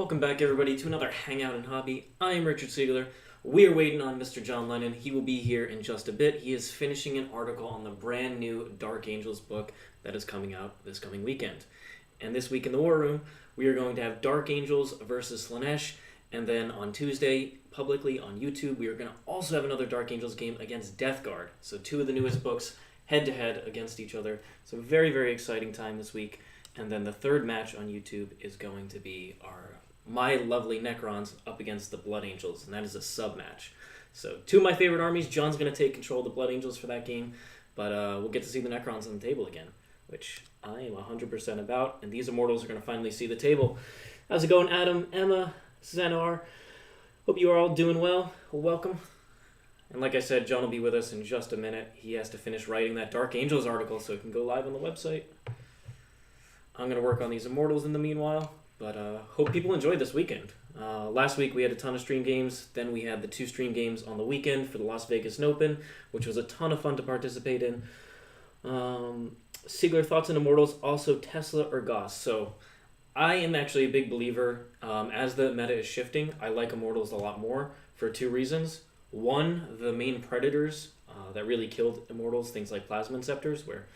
Welcome back, everybody, to another Hangout and Hobby. I am Richard Siegler. We are waiting on Mr. John Lennon. He will be here in just a bit. He is finishing an article on the brand new Dark Angels book that is coming out this coming weekend. And this week in the War Room, we are going to have Dark Angels versus Slaanesh. And then on Tuesday, publicly on YouTube, we are going to also have another Dark Angels game against Death Guard. So two of the newest books head-to-head against each other. So very, very exciting time this week. And then the third match on YouTube is going to be my lovely Necrons up against the Blood Angels, and that is a sub-match. So two of my favorite armies. John's going to take control of the Blood Angels for that game, but we'll get to see the Necrons on the table again, which I am 100% about, and these Immortals are going to finally see the table. How's it going, Adam, Emma, Xanar? Hope you are all doing well. Welcome. And like I said, John will be with us in just a minute. He has to finish writing that Dark Angels article so it can go live on the website. I'm going to work on these Immortals in the meanwhile. But hope people enjoyed this weekend. Last week we had a ton of stream games. Then we had the 2 stream games on the weekend for the Las Vegas Open, which was a ton of fun to participate in. Siegler, thoughts on Immortals, also Tesla or Goss? So I am actually a big believer. As the meta is shifting, I like Immortals a lot more for 2 reasons. One, the main predators that really killed Immortals, things like Plasma Scepters, where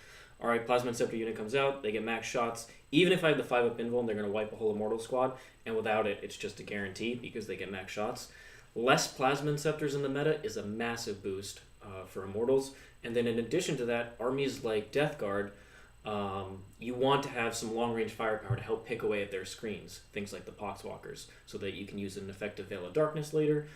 alright, Plasma Scepter unit comes out, they get max shots. Even if I have the 5-up invuln, they're going to wipe a whole Immortal squad, and without it, it's just a guarantee because they get max shots. Less Plasma Scepters in the meta is a massive boost for Immortals. And then in addition to that, armies like Death Guard, you want to have some long-range firepower to help pick away at their screens, things like the Poxwalkers, so that you can use an effective Veil of Darkness later,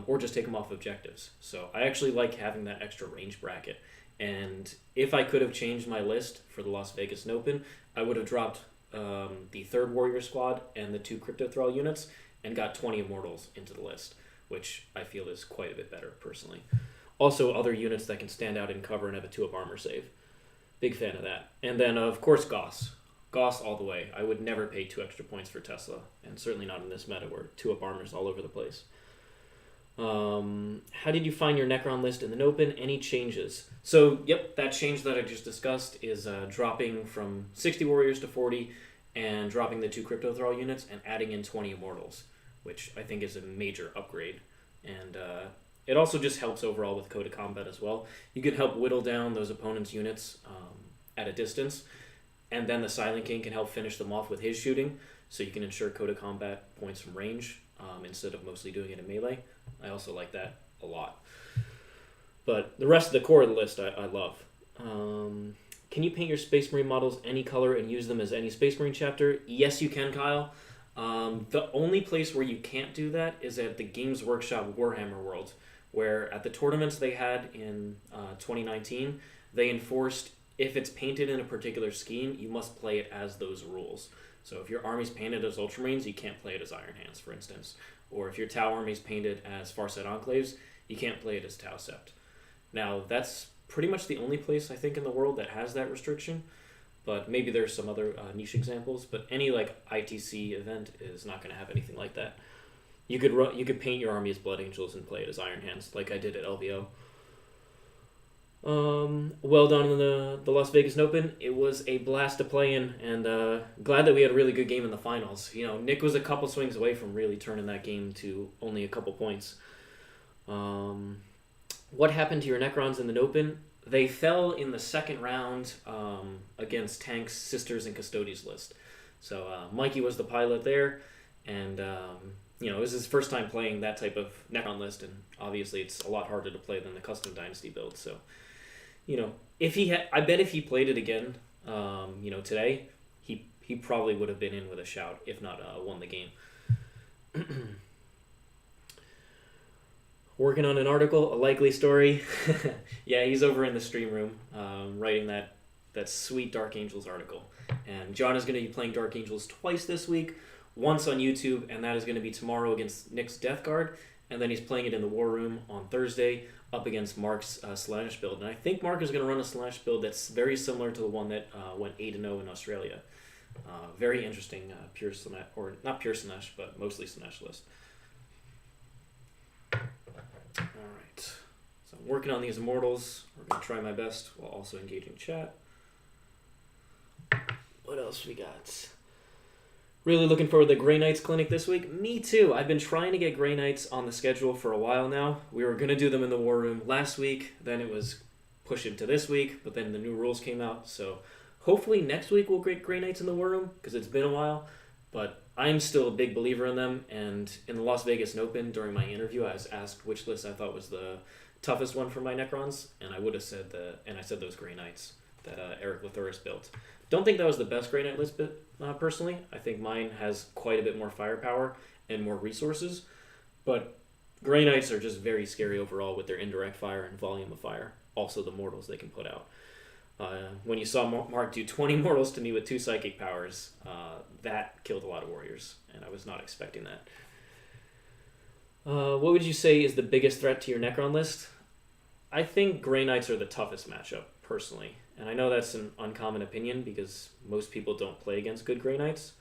or just take them off objectives. So I actually like having that extra range bracket. And if I could have changed my list for the Las Vegas Open, I would have dropped the 3rd Warrior Squad and the 2 Crypto Thrall units and got 20 Immortals into the list, which I feel is quite a bit better, personally. Also, other units that can stand out in cover and have a 2-up armor save. Big fan of that. And then, of course, Goss. Goss all the way. I would never pay 2 extra points for Tesla, and certainly not in this meta where 2-up armor's all over the place. How did you find your Necron list in the Open? Any changes? So, yep, that change that I just discussed is dropping from 60 Warriors to 40 and dropping the 2 Crypto Thrall units and adding in 20 Immortals, which I think is a major upgrade. And it also just helps overall with Code of Combat as well. You can help whittle down those opponent's units at a distance, and then the Silent King can help finish them off with his shooting, so you can ensure Code of Combat points from range instead of mostly doing it in melee. I also like that a lot. But the rest of the core of the list I love. Can you paint your Space Marine models any color and use them as any Space Marine chapter? Yes, you can, Kyle. The only place where you can't do that is at the Games Workshop Warhammer World, where at the tournaments they had in 2019, they enforced if it's painted in a particular scheme, you must play it as those rules. So if your army's painted as Ultramarines, you can't play it as Iron Hands, for instance. Or if your Tau army's painted as Farsight Enclaves, you can't play it as Tau Sept. Now, that's pretty much the only place, I think, in the world that has that restriction. But maybe there's some other niche examples. But any like ITC event is not going to have anything like that. You could paint your army as Blood Angels and play it as Iron Hands, like I did at LVO. Well done in the Las Vegas Open. It was a blast to play in, and glad that we had a really good game in the finals. You know, Nick was a couple swings away from really turning that game to only a couple points. What happened to your Necrons in the Open? They fell in the second round against Tank's Sisters and Custodies list. So Mikey was the pilot there, and it was his first time playing that type of Necron list, and obviously it's a lot harder to play than the custom Dynasty build. So, I bet if he played it again, today, he probably would have been in with a shout, if not won the game. Working on an article, a likely story. Yeah, he's over in the stream room writing that sweet Dark Angels article. And John is going to be playing Dark Angels twice this week, once on YouTube, and that is going to be tomorrow against Nick's Death Guard, and then he's playing it in the War Room on Thursday up against Mark's Slaanesh build. And I think Mark is going to run a Slaanesh build that's very similar to the one that went 8-0 in Australia. Very interesting pure Slaanesh, or not pure Slaanesh, but mostly Slaanesh list. Alright, so I'm working on these Immortals. We're going to try my best while also engaging chat. What else we got? Really looking forward to the Grey Knights clinic this week. Me too. I've been trying to get Grey Knights on the schedule for a while now. We were going to do them in the War Room last week, then it was pushed into this week, but then the new rules came out. So hopefully next week we'll get Grey Knights in the War Room, because it's been a while. But I'm still a big believer in them, and in the Las Vegas Open, during my interview, I was asked which list I thought was the toughest one for my Necrons, and I said those Grey Knights that Eric Lathuris built. Don't think that was the best Grey Knight list, personally. I think mine has quite a bit more firepower and more resources, but Grey Knights are just very scary overall with their indirect fire and volume of fire. Also, the mortals they can put out. When you saw Mark do 20 mortals to me with 2 psychic powers, that killed a lot of warriors, and I was not expecting that. What would you say is the biggest threat to your Necron list? I think Grey Knights are the toughest matchup, personally. And I know that's an uncommon opinion because most people don't play against good Grey Knights.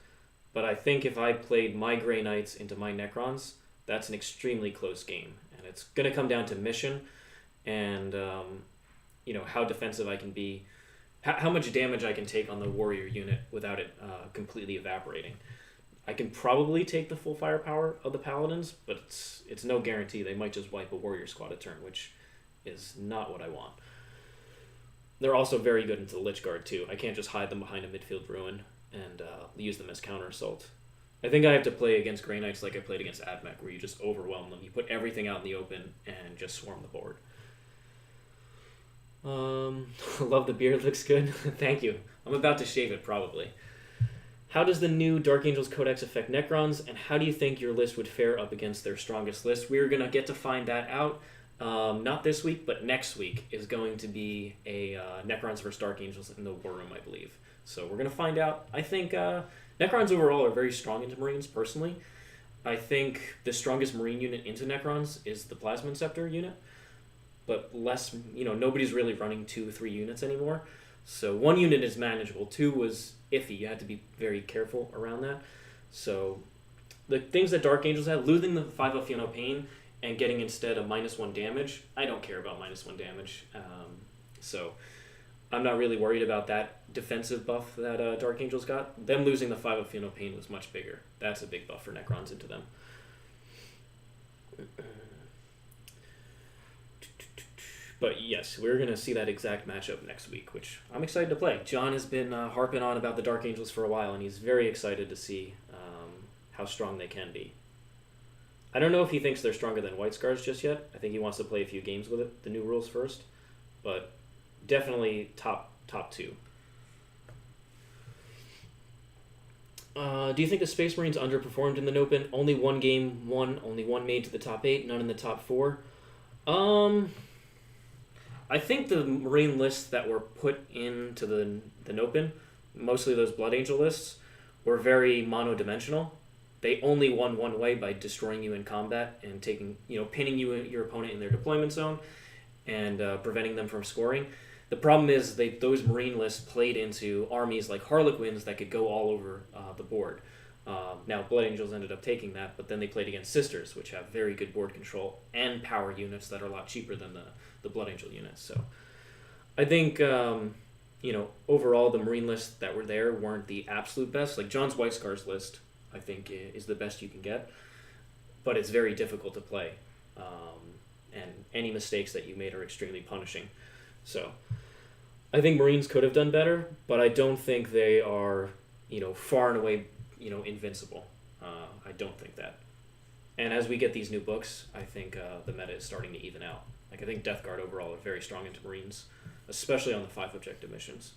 But I think if I played my Grey Knights into my Necrons, that's an extremely close game. And it's going to come down to mission and, how defensive I can be, how much damage I can take on the warrior unit without it completely evaporating. I can probably take the full firepower of the Paladins, but it's no guarantee. They might just wipe a warrior squad a turn, which is not what I want. They're also very good into the Lich Guard, too. I can't just hide them behind a midfield ruin and use them as counter-assault. I think I have to play against Grey Knights like I played against Admech, where you just overwhelm them. You put everything out in the open and just swarm the board. I love the beard. Looks good. Thank you. I'm about to shave it, probably. How does the new Dark Angels Codex affect Necrons, and how do you think your list would fare up against their strongest list? We're going to get to find that out. Not this week, but next week is going to be a Necrons vs. Dark Angels in the War Room, I believe. So we're going to find out. I think Necrons overall are very strong into Marines, personally. I think the strongest Marine unit into Necrons is the Plasma Scepter unit, but less, nobody's really running 2-3 units anymore. So 1 unit is manageable. 2 was iffy. You had to be very careful around that. So the things that Dark Angels have, losing the 5 of Feel No Pain and getting instead a -1 damage, I don't care about -1 damage. So I'm not really worried about that defensive buff that Dark Angels got. Them losing the 5 of Feel No Pain was much bigger. That's a big buff for Necrons into them. But yes, we're going to see that exact matchup next week, which I'm excited to play. John has been harping on about the Dark Angels for a while, and he's very excited to see how strong they can be. I don't know if he thinks they're stronger than White Scars just yet. I think he wants to play a few games with it, the new rules first. But definitely top 2. Do you think the Space Marines underperformed in the Open? Only 1 game won, only 1 made to the top 8, none in the top 4. I think the Marine lists that were put into the Open, mostly those Blood Angel lists, were very monodimensional. They only won one way by destroying you in combat and pinning your opponent in their deployment zone and preventing them from scoring. The problem is those Marine lists played into armies like Harlequins that could go all over the board. Now, Blood Angels ended up taking that, but then they played against Sisters, which have very good board control and power units that are a lot cheaper than the Blood Angel units. So I think, overall the Marine lists that were there weren't the absolute best. Like John's White Scars list, I think, is the best you can get, but it's very difficult to play. And any mistakes that you made are extremely punishing. So I think Marines could have done better, but I don't think they are, far and away, invincible. I don't think that. And as we get these new books, I think the meta is starting to even out. Like I think Death Guard overall are very strong into Marines, especially on the 5 objective missions.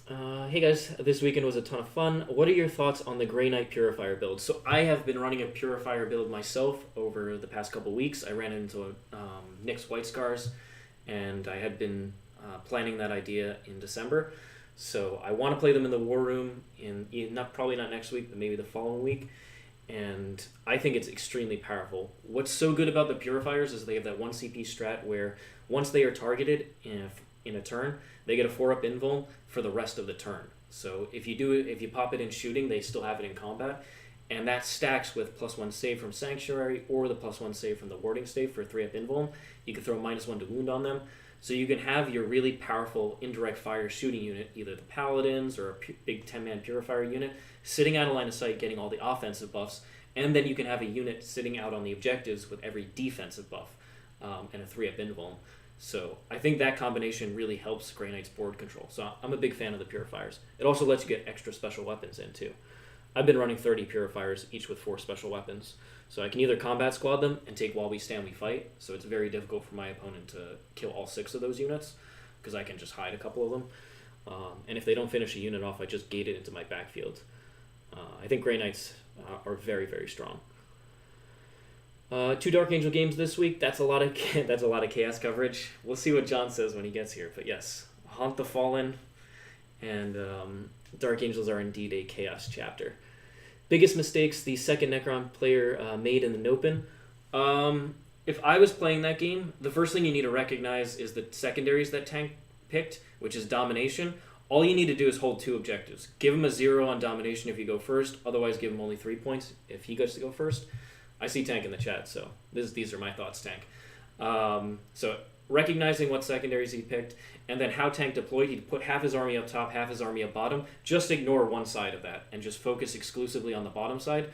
Hey guys, this weekend was a ton of fun. What are your thoughts on the Grey Knight Purifier build? So I have been running a Purifier build myself over the past couple weeks. I ran into Nick's White Scars, and I had been planning that idea in December. So I want to play them in the War Room probably not next week, but maybe the following week. And I think it's extremely powerful. What's so good about the Purifiers is they have that 1 CP strat where once they are targeted in a turn, they get a 4-up invul for the rest of the turn. So if you pop it in shooting, they still have it in combat. and that stacks with +1 save from Sanctuary or the +1 save from the Warding Stave for 3-up invuln. You can throw -1 to wound on them. So you can have your really powerful indirect fire shooting unit, either the Paladins or a big 10-man purifier unit, sitting out of line of sight getting all the offensive buffs, and then you can have a unit sitting out on the objectives with every defensive buff and a 3-up invuln. So I think that combination really helps Grey Knight's board control. So I'm a big fan of the purifiers. It also lets you get extra special weapons in too. I've been running 30 purifiers, each with 4 special weapons. So I can either combat squad them and take while we stand, we fight. So it's very difficult for my opponent to kill all 6 of those units because I can just hide a couple of them. And if they don't finish a unit off, I just gate it into my backfield. I think Grey Knights are very, very strong. 2 Dark Angel games this week. That's a lot of chaos coverage. We'll see what John says when he gets here. But yes, Haunt the Fallen and Dark Angels are indeed a chaos chapter. Biggest mistakes the second Necron player made in the Nopen. If I was playing that game, the first thing you need to recognize is the secondaries that Tank picked, which is Domination. All you need to do is hold 2 objectives. Give him a 0 on Domination if you go first. Otherwise, give him only 3 points if he gets to go first. I see Tank in the chat, so these are my thoughts, Tank. So recognizing what secondaries he picked, and then how Tank deployed. He'd put half his army up top, half his army up bottom. Just ignore one side of that and just focus exclusively on the bottom side.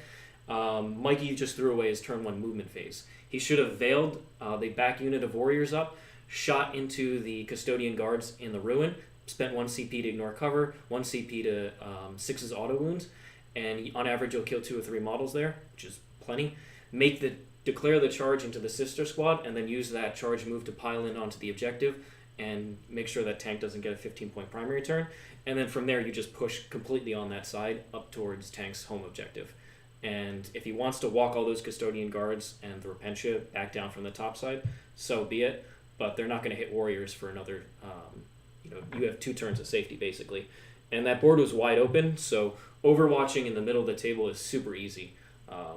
Mikey just threw away his turn 1 movement phase. He should have veiled the back unit of warriors up, shot into the custodian guards in the ruin, spent 1 CP to ignore cover, 1 CP to 6's auto wounds, and on average you'll kill 2 or 3 models there, which is plenty. Declare the charge into the sister squad, and then use that charge move to pile in onto the objective and make sure that Tank doesn't get a 15-point primary turn. And then from there, you just push completely on that side up towards Tank's home objective. And if he wants to walk all those custodian guards and the Repentia back down from the top side, so be it. But they're not going to hit warriors for another, you have 2 turns of safety, basically. And that board was wide open, so overwatching in the middle of the table is super easy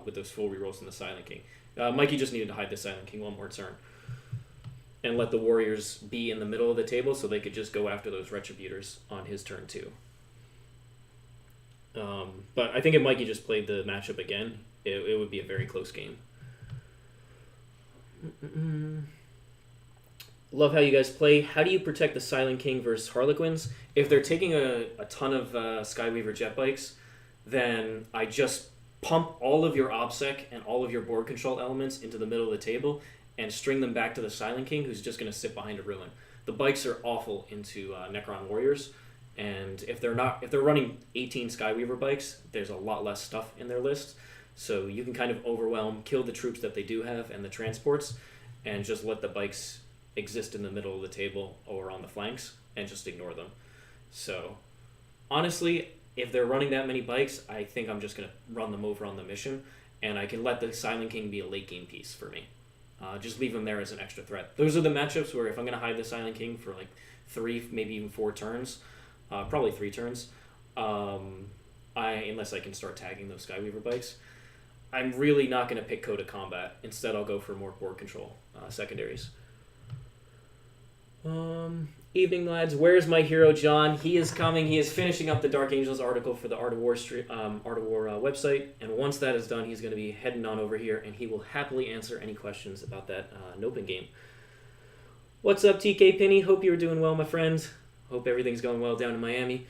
with those full rerolls from the Silent King. Mikey just needed to hide the Silent King 1 more turn and let the warriors be in the middle of the table so they could just go after those Retributors on his turn too. But I think if Mikey just played the matchup again, it would be a very close game. Love how you guys play. How do you protect the Silent King versus Harlequins? If they're taking a ton of Skyweaver jet bikes, then I just pump all of your OBSEC and all of your board control elements into the middle of the table and string them back to the Silent King, who's just going to sit behind a ruin. The bikes are awful into Necron warriors, and if they're running 18 Skyweaver bikes, there's a lot less stuff in their list. So you can kind of overwhelm, kill the troops that they do have and the transports, and just let the bikes exist in the middle of the table or on the flanks and just ignore them. So honestly, if they're running that many bikes, I think I'm just going to run them over on the mission, and I can let the Silent King be a late game piece for me. Just leave him there as an extra threat. Those are the matchups where if I'm going to hide the Silent King for like 3, maybe even 4 turns, probably 3 turns, unless I can start tagging those Skyweaver bikes, I'm really not going to pick Code of Combat. Instead, I'll go for more board control secondaries. Evening, lads. Where's my hero, John? He is coming. He is finishing up the Dark Angels article for the Art of War website, and once that is done, he's going to be heading on over here, and he will happily answer any questions about that Nopen game. What's up, TK Penny? Hope you're doing well, my friend. Hope everything's going well down in Miami.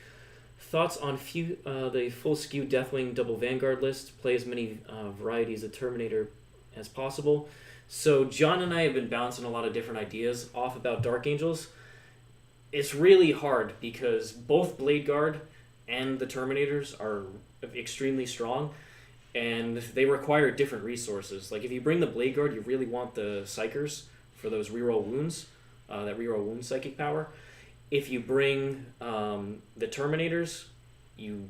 Thoughts on the full skew Deathwing double Vanguard list? Play as many varieties of Terminator as possible. So John and I have been bouncing a lot of different ideas off about Dark Angels. It's really hard because both Blade Guard and the Terminators are extremely strong, and they require different resources. Like if you bring the Blade Guard, you really want the Psychers for those reroll wounds, that reroll wound psychic power. If you bring the Terminators, you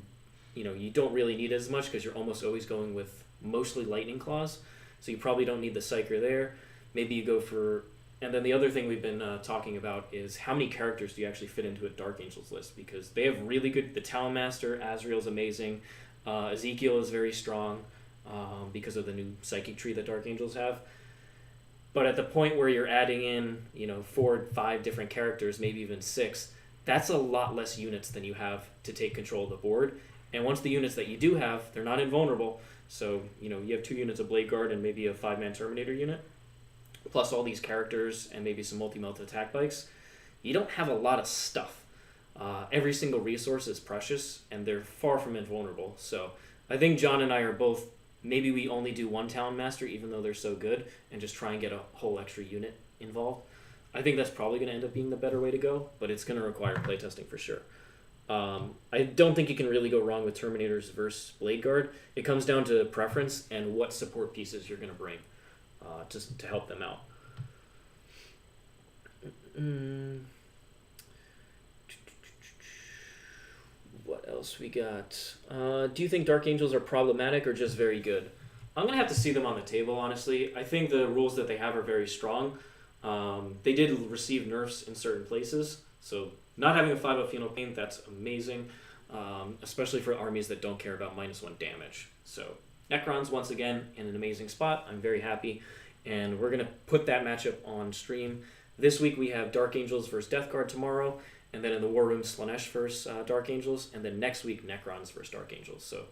don't really need as much because you're almost always going with mostly Lightning Claws, so you probably don't need the Psyker there. Maybe you go for... And then the other thing we've been talking about is how many characters do you actually fit into a Dark Angels list, because they have really good... The Talon Master, Azrael's amazing, Ezekiel is very strong because of the new Psychic tree that Dark Angels have. But at the point where you're adding in, 4 or 5 different characters, maybe even 6, that's a lot less units than you have to take control of the board. And once the units that you do have, they're not invulnerable, So, you have 2 units of Blade Guard and maybe a 5-man Terminator unit, plus all these characters and maybe some multi-melt attack bikes. You don't have a lot of stuff. Every single resource is precious, and they're far from invulnerable. So I think John and I are both, maybe we only do 1 Talon Master, even though they're so good, and just try and get a whole extra unit involved. I think that's probably going to end up being the better way to go, but it's going to require playtesting for sure. I don't think you can really go wrong with Terminators versus Blade Guard. It comes down to preference and what support pieces you're going to bring to help them out. What else we got? Do you think Dark Angels are problematic or just very good? I'm going to have to see them on the table, honestly. I think the rules that they have are very strong. They did receive nerfs in certain places, so not having a 5-up Phenol Pain, that's amazing, especially for armies that don't care about -1 damage. So Necrons, once again, in an amazing spot. I'm very happy, and we're going to put that matchup on stream. This week we have Dark Angels versus Death Guard tomorrow, and then in the War Room, Slanesh versus Dark Angels, and then next week, Necrons versus Dark Angels. So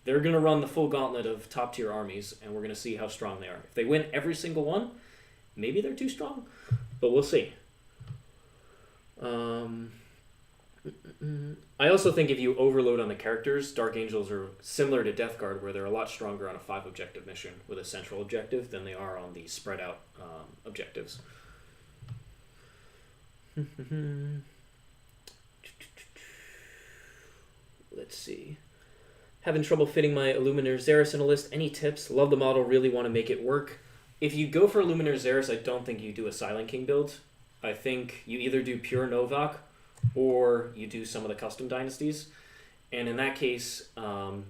they're going to run the full gauntlet of top-tier armies, and we're going to see how strong they are. If they win every single one, maybe they're too strong, but we'll see. I also think if you overload on the characters, Dark Angels are similar to Death Guard, where they're a lot stronger on a 5-objective mission with a central objective than they are on the spread-out objectives. Let's see. Having trouble fitting my Illuminator Xeris in a list. Any tips? Love the model, really want to make it work. If you go for Illuminator Xeris, I don't think you do a Silent King build. I think you either do pure Novak or you do some of the custom dynasties. And in that case,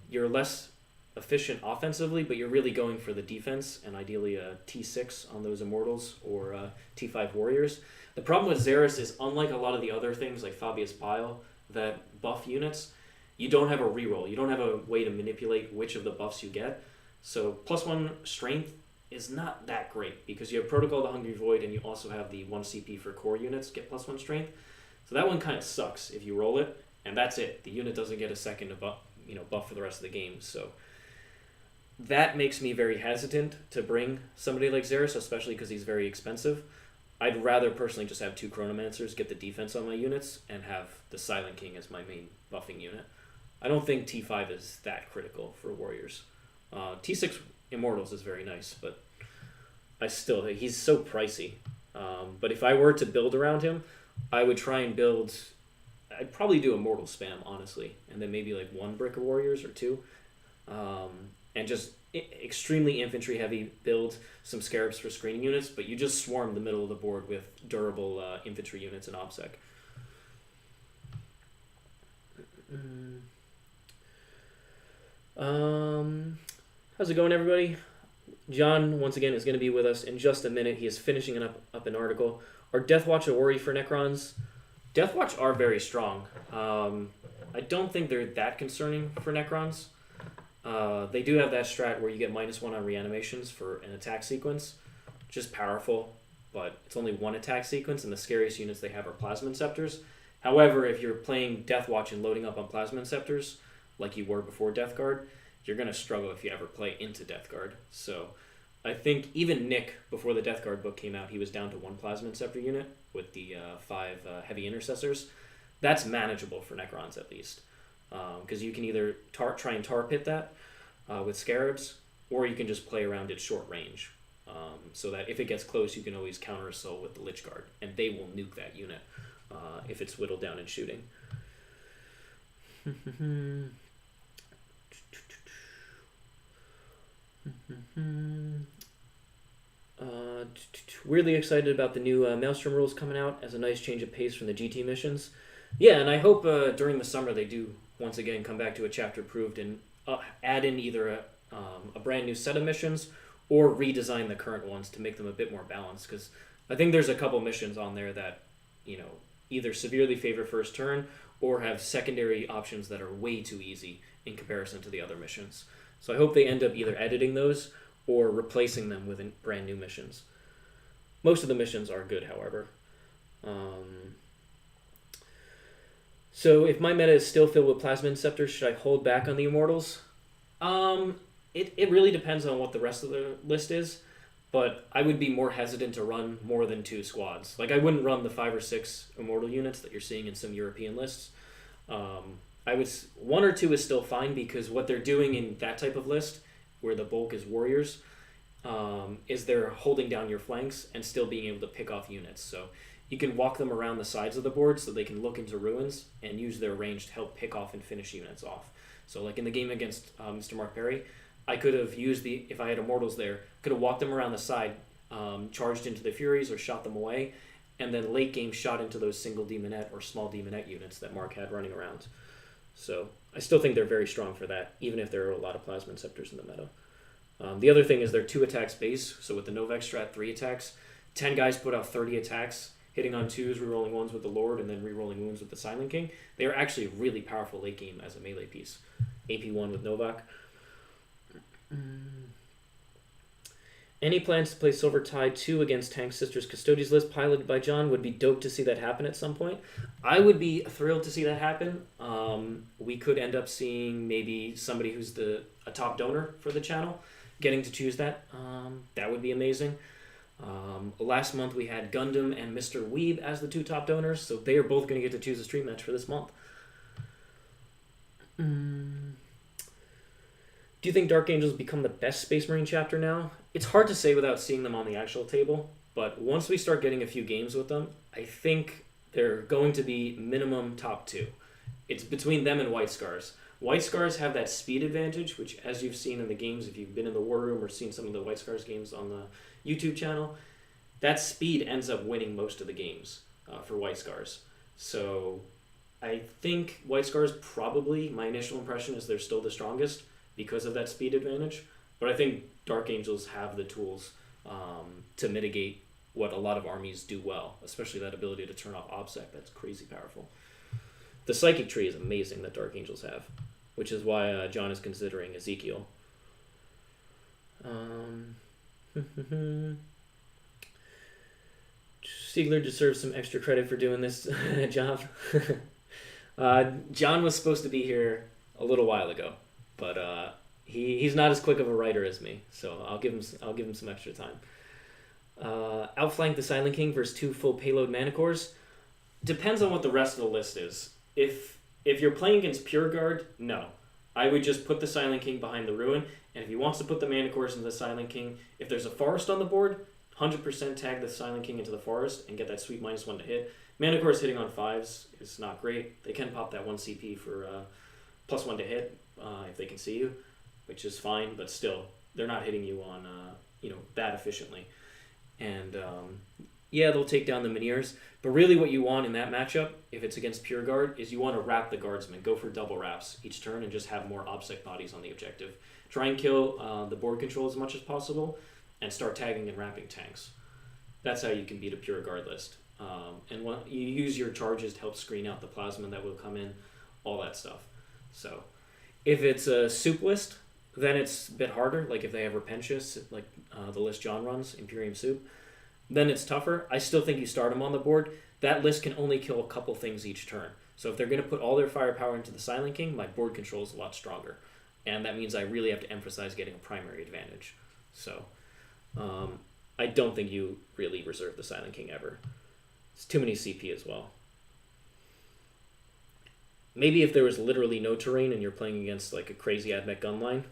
you're less efficient offensively, but you're really going for the defense and ideally a T6 on those Immortals or T5 Warriors. The problem with Xeris is, unlike a lot of the other things like Fabius Bile that buff units, you don't have a reroll. You don't have a way to manipulate which of the buffs you get. So +1 strength is not that great because you have Protocol the Hungry Void and you also have the 1 CP for core units get +1 strength. So that one kind of sucks if you roll it, and that's it. The unit doesn't get a second to buff for the rest of the game. So that makes me very hesitant to bring somebody like Xeris, especially because he's very expensive. I'd rather personally just have 2 Chronomancers, get the defense on my units, and have the Silent King as my main buffing unit. I don't think T5 is that critical for Warriors. T6 Immortals is very nice, but he's so pricey. But if I were to build around him, I would try and build, I'd probably do Immortal spam, honestly, and then maybe like 1 brick of Warriors or 2. And just extremely infantry heavy build, some Scarabs for screening units, but you just swarm the middle of the board with durable infantry units and OBSEC. How's it going, everybody? John, once again, is going to be with us in just a minute. He is finishing up an article. Are Deathwatch a worry for Necrons? Deathwatch are very strong. I don't think they're that concerning for Necrons. They do have that strat where you get -1 on reanimations for an attack sequence, which is powerful, but it's only 1 attack sequence, and the scariest units they have are Plasma Inceptors. However, if you're playing Deathwatch and loading up on Plasma Inceptors, like you were before Death Guard, you're going to struggle if you ever play into Death Guard. So I think even Nick, before the Death Guard book came out, he was down to 1 Plasma Inceptor unit with the 5 Heavy Intercessors. That's manageable for Necrons, at least. Because you can either try and tar pit that with Scarabs, or you can just play around its short range. So that if it gets close, you can always counter assault with the Lich Guard, and they will nuke that unit if it's whittled down and shooting. Weirdly excited about the new Maelstrom rules coming out as a nice change of pace from the GT missions. Yeah, and I hope during the summer they do once again come back to a chapter approved and add in either a brand new set of missions or redesign the current ones to make them a bit more balanced, because I think there's a couple missions on there that either severely favor first turn or have secondary options that are way too easy in comparison to the other missions. So I hope they end up either editing those or replacing them with brand new missions. Most of the missions are good, however. So if my meta is still filled with Plasma Inceptors, should I hold back on the Immortals? It really depends on what the rest of the list is, but I would be more hesitant to run more than 2 squads. Like, I wouldn't run the 5 or 6 immortal units that you're seeing in some European lists. I would 1 or 2 is still fine, because what they're doing in that type of list, where the bulk is warriors, is they're holding down your flanks and still being able to pick off units. So you can walk them around the sides of the board so they can look into ruins and use their range to help pick off and finish units off. So like in the game against Mr. Mark Perry, I could have used if I had immortals there, could have walked them around the side, charged into the Furies or shot them away, and then late game shot into those single demonette or small demonette units that Mark had running around. So I still think they're very strong for that, even if there are a lot of Plasma Inceptors in the meta. The other thing is they're 2 attacks base, so with the Novak strat, 3 attacks. 10 guys put out 30 attacks, hitting on 2s, rerolling 1s with the Lord, and then rerolling wounds with the Silent King. They are actually really powerful late game as a melee piece. AP1 with Novak. Any plans to play Silver Tide 2 against Tank Sisters Custodies list piloted by John? Would be dope to see that happen at some point. I would be thrilled to see that happen. We could end up seeing maybe somebody who's a top donor for the channel getting to choose that. That would be amazing. Last month we had Gundam and Mr. Weeb as the 2 top donors, so they are both going to get to choose a stream match for this month. Do you think Dark Angels become the best Space Marine chapter now? It's hard to say without seeing them on the actual table, but once we start getting a few games with them, I think they're going to be minimum top 2. It's between them and White Scars. White Scars have that speed advantage, which, as you've seen in the games, if you've been in the War Room or seen some of the White Scars games on the YouTube channel, that speed ends up winning most of the games for White Scars. So I think White Scars probably, my initial impression is they're still the strongest because of that speed advantage. But I think Dark Angels have the tools to mitigate what a lot of armies do well, especially that ability to turn off OBSEC. That's crazy powerful. The Psychic Tree is amazing that Dark Angels have, which is why John is considering Ezekiel. Siegler deserves some extra credit for doing this job. John was supposed to be here a little while ago, but he's not as quick of a writer as me, so I'll give him some extra time. Outflank the Silent King versus 2 full payload Manicores. Depends on what the rest of the list is. If you're playing against Pure Guard, no. I would just put the Silent King behind the Ruin, and if he wants to put the Manicores into the Silent King, if there's a Forest on the board, 100% tag the Silent King into the Forest and get that sweet -1 to hit. Manicores hitting on 5s is not great. They can pop that 1 CP for +1 to hit if they can see you, which is fine, but still, they're not hitting you on that efficiently. And yeah, they'll take down the Mineers, but really what you want in that matchup, if it's against Pure Guard, is you want to wrap the Guardsmen. Go for double wraps each turn and just have more OBSEC bodies on the objective. Try and kill the board control as much as possible and start tagging and wrapping tanks. That's how you can beat a Pure Guard list. And when you use your charges to help screen out the plasma that will come in, all that stuff. So if it's a soup list, then it's a bit harder, like if they have Repentious, like the list John runs, Imperium Soup, then it's tougher. I still think you start them on the board. That list can only kill a couple things each turn. So if they're going to put all their firepower into the Silent King, my board control is a lot stronger. And that means I really have to emphasize getting a primary advantage. So I don't think you really reserve the Silent King ever. It's too many CP as well. Maybe if there was literally no terrain and you're playing against like a crazy AdMech gun line,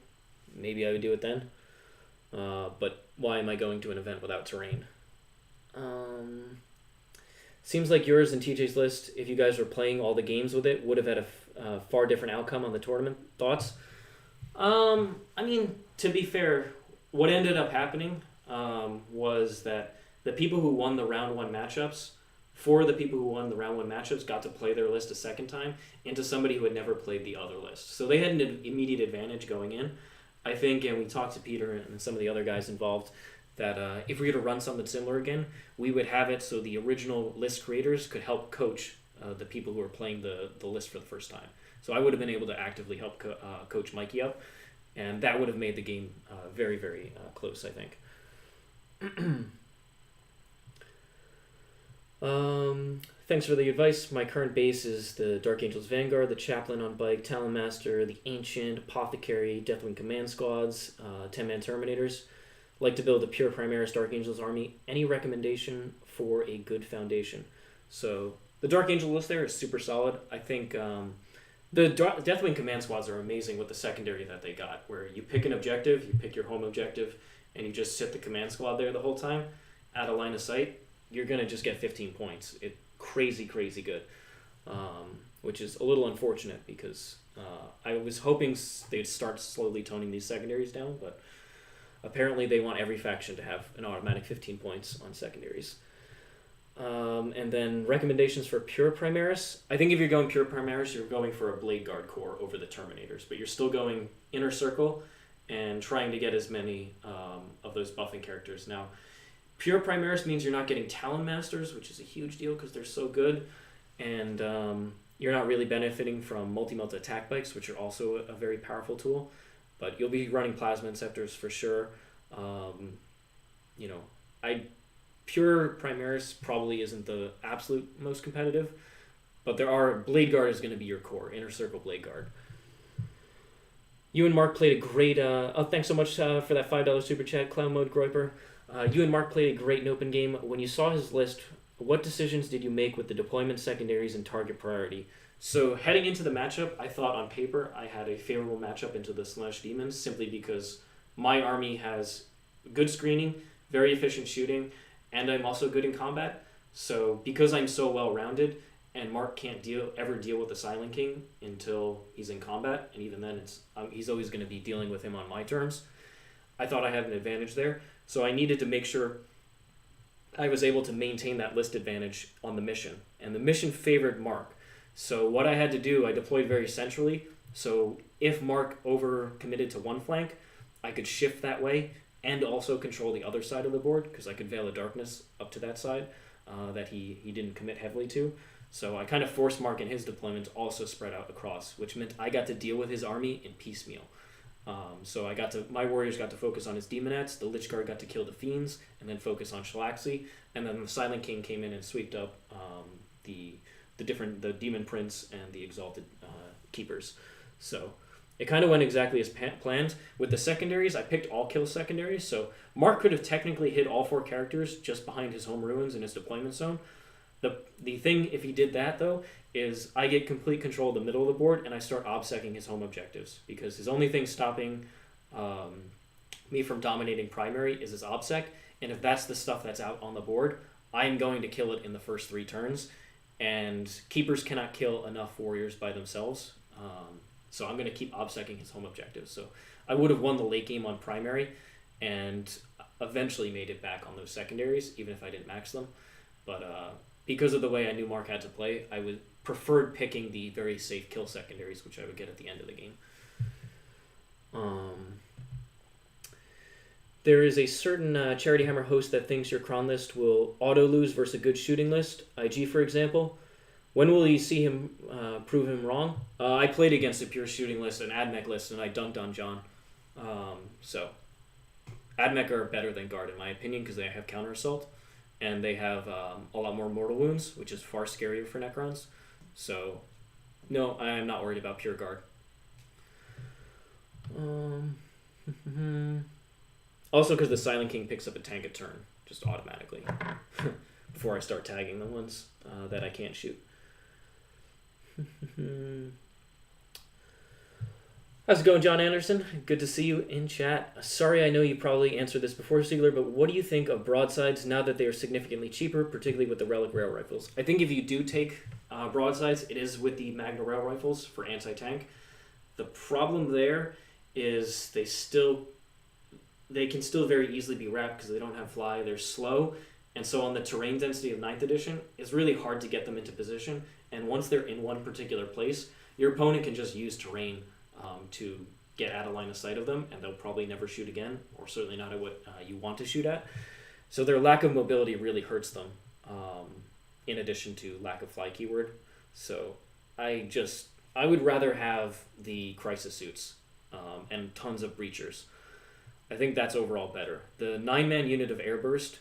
maybe I would do it then. But why am I going to an event without terrain? Seems like yours and TJ's list, if you guys were playing all the games with it, would have had a far different outcome on the tournament. Thoughts? I mean, to be fair, what ended up happening was that the people who won the round 1 matchups, 4 of the people who won the round 1 matchups got to play their list a second time into somebody who had never played the other list. So they had an immediate advantage going in. I think, and we talked to Peter and some of the other guys involved, that if we were to run something similar again, we would have it so the original list creators could help coach the people who are playing the list for the first time. So I would have been able to actively help coach Mikey up, and that would have made the game very, very close, I think. Thanks for the advice. My current base is the Dark Angels Vanguard, the Chaplain on bike, Talon Master, the Ancient, Apothecary, Deathwing Command Squads, 10-man Terminators. Like to build a pure Primaris Dark Angels army. Any recommendation for a good foundation? So the Dark Angel list there is super solid. I think the Deathwing Command Squads are amazing with the secondary that they got, where you pick an objective, you pick your home objective, and you just sit the command squad there the whole time, out of line of sight. You're going to just get 15 points. Crazy good, which is a little unfortunate because I was hoping they'd start slowly toning these secondaries down, but apparently they want every faction to have an automatic 15 points on secondaries. And then recommendations for pure Primaris. I think if you're going pure Primaris, you're going for a Blade Guard core over the Terminators, but you're still going Inner Circle and trying to get as many of those buffing characters. Now, pure Primaris means you're not getting Talon Masters, which is a huge deal because they're so good, and you're not really benefiting from multi-melt attack bikes, which are also a very powerful tool. But you'll be running Plasma Inceptors for sure. Pure Primaris probably isn't the absolute most competitive, but Blade Guard is going to be your core, Inner Circle Blade Guard. You and Mark played a great... thanks so much for that $5 super chat, Clown Mode Groiper. You and Mark played a great Nopen game. When you saw his list, what decisions did you make with the deployment secondaries and target priority? So heading into the matchup, I thought on paper I had a favorable matchup into the Slaanesh Demons simply because my army has good screening, very efficient shooting, and I'm also good in combat. So because I'm so well-rounded, and Mark can't ever deal with the Silent King until he's in combat, and even then he's always going to be dealing with him on my terms, I thought I had an advantage there. So I needed to make sure I was able to maintain that list advantage on the mission. And the mission favored Mark. So what I had to do, I deployed very centrally. So if Mark over-committed to one flank, I could shift that way and also control the other side of the board because I could Veil of Darkness up to that side that he didn't commit heavily to. So I kind of forced Mark and his deployment to also spread out across, which meant I got to deal with his army in piecemeal. So my warriors got to focus on his demonettes, the Lich Guard got to kill the fiends, and then focus on Shalaxi, and then the Silent King came in and sweeped up the Demon Prince and the Exalted Keepers. So it kind of went exactly as planned. With the secondaries, I picked all kill secondaries, so Mark could have technically hit all 4 characters just behind his home ruins in his deployment zone. The thing, if he did that, though, is I get complete control of the middle of the board and I start obsecking his home objectives because his only thing stopping me from dominating primary is his obsec, and if that's the stuff that's out on the board, I'm going to kill it in the first 3 turns, and keepers cannot kill enough warriors by themselves, so I'm going to keep obsecking his home objectives. So I would have won the late game on primary and eventually made it back on those secondaries, even if I didn't max them, but because of the way I knew Mark had to play, I preferred picking the very safe kill secondaries, which I would get at the end of the game. There is a certain Charity Hammer host that thinks your cron list will auto-lose versus a good shooting list, IG for example. When will you see him prove him wrong? I played against a pure shooting list, an AdMech list, and I dunked on John. So AdMech are better than Guard in my opinion because they have counter assault. And they have a lot more mortal wounds, which is far scarier for Necrons. So, no, I'm not worried about pure guard. Also, because the Silent King picks up a tank a turn, just automatically, before I start tagging the ones that I can't shoot. How's it going, John Anderson? Good to see you in chat. Sorry, I know you probably answered this before, Siegler, but what do you think of broadsides now that they are significantly cheaper, particularly with the Relic Rail Rifles? I think if you do take broadsides, it is with the Magna Rail Rifles for anti-tank. The problem there is they can still very easily be wrapped because they don't have fly, they're slow, and so on the terrain density of 9th edition, it's really hard to get them into position, and once they're in one particular place, your opponent can just use terrain to get out of line of sight of them, and they'll probably never shoot again, or certainly not at what you want to shoot at. So their lack of mobility really hurts them, in addition to lack of fly keyword. So I would rather have the crisis suits and tons of breachers. I think that's overall better. The 9-man unit of Airburst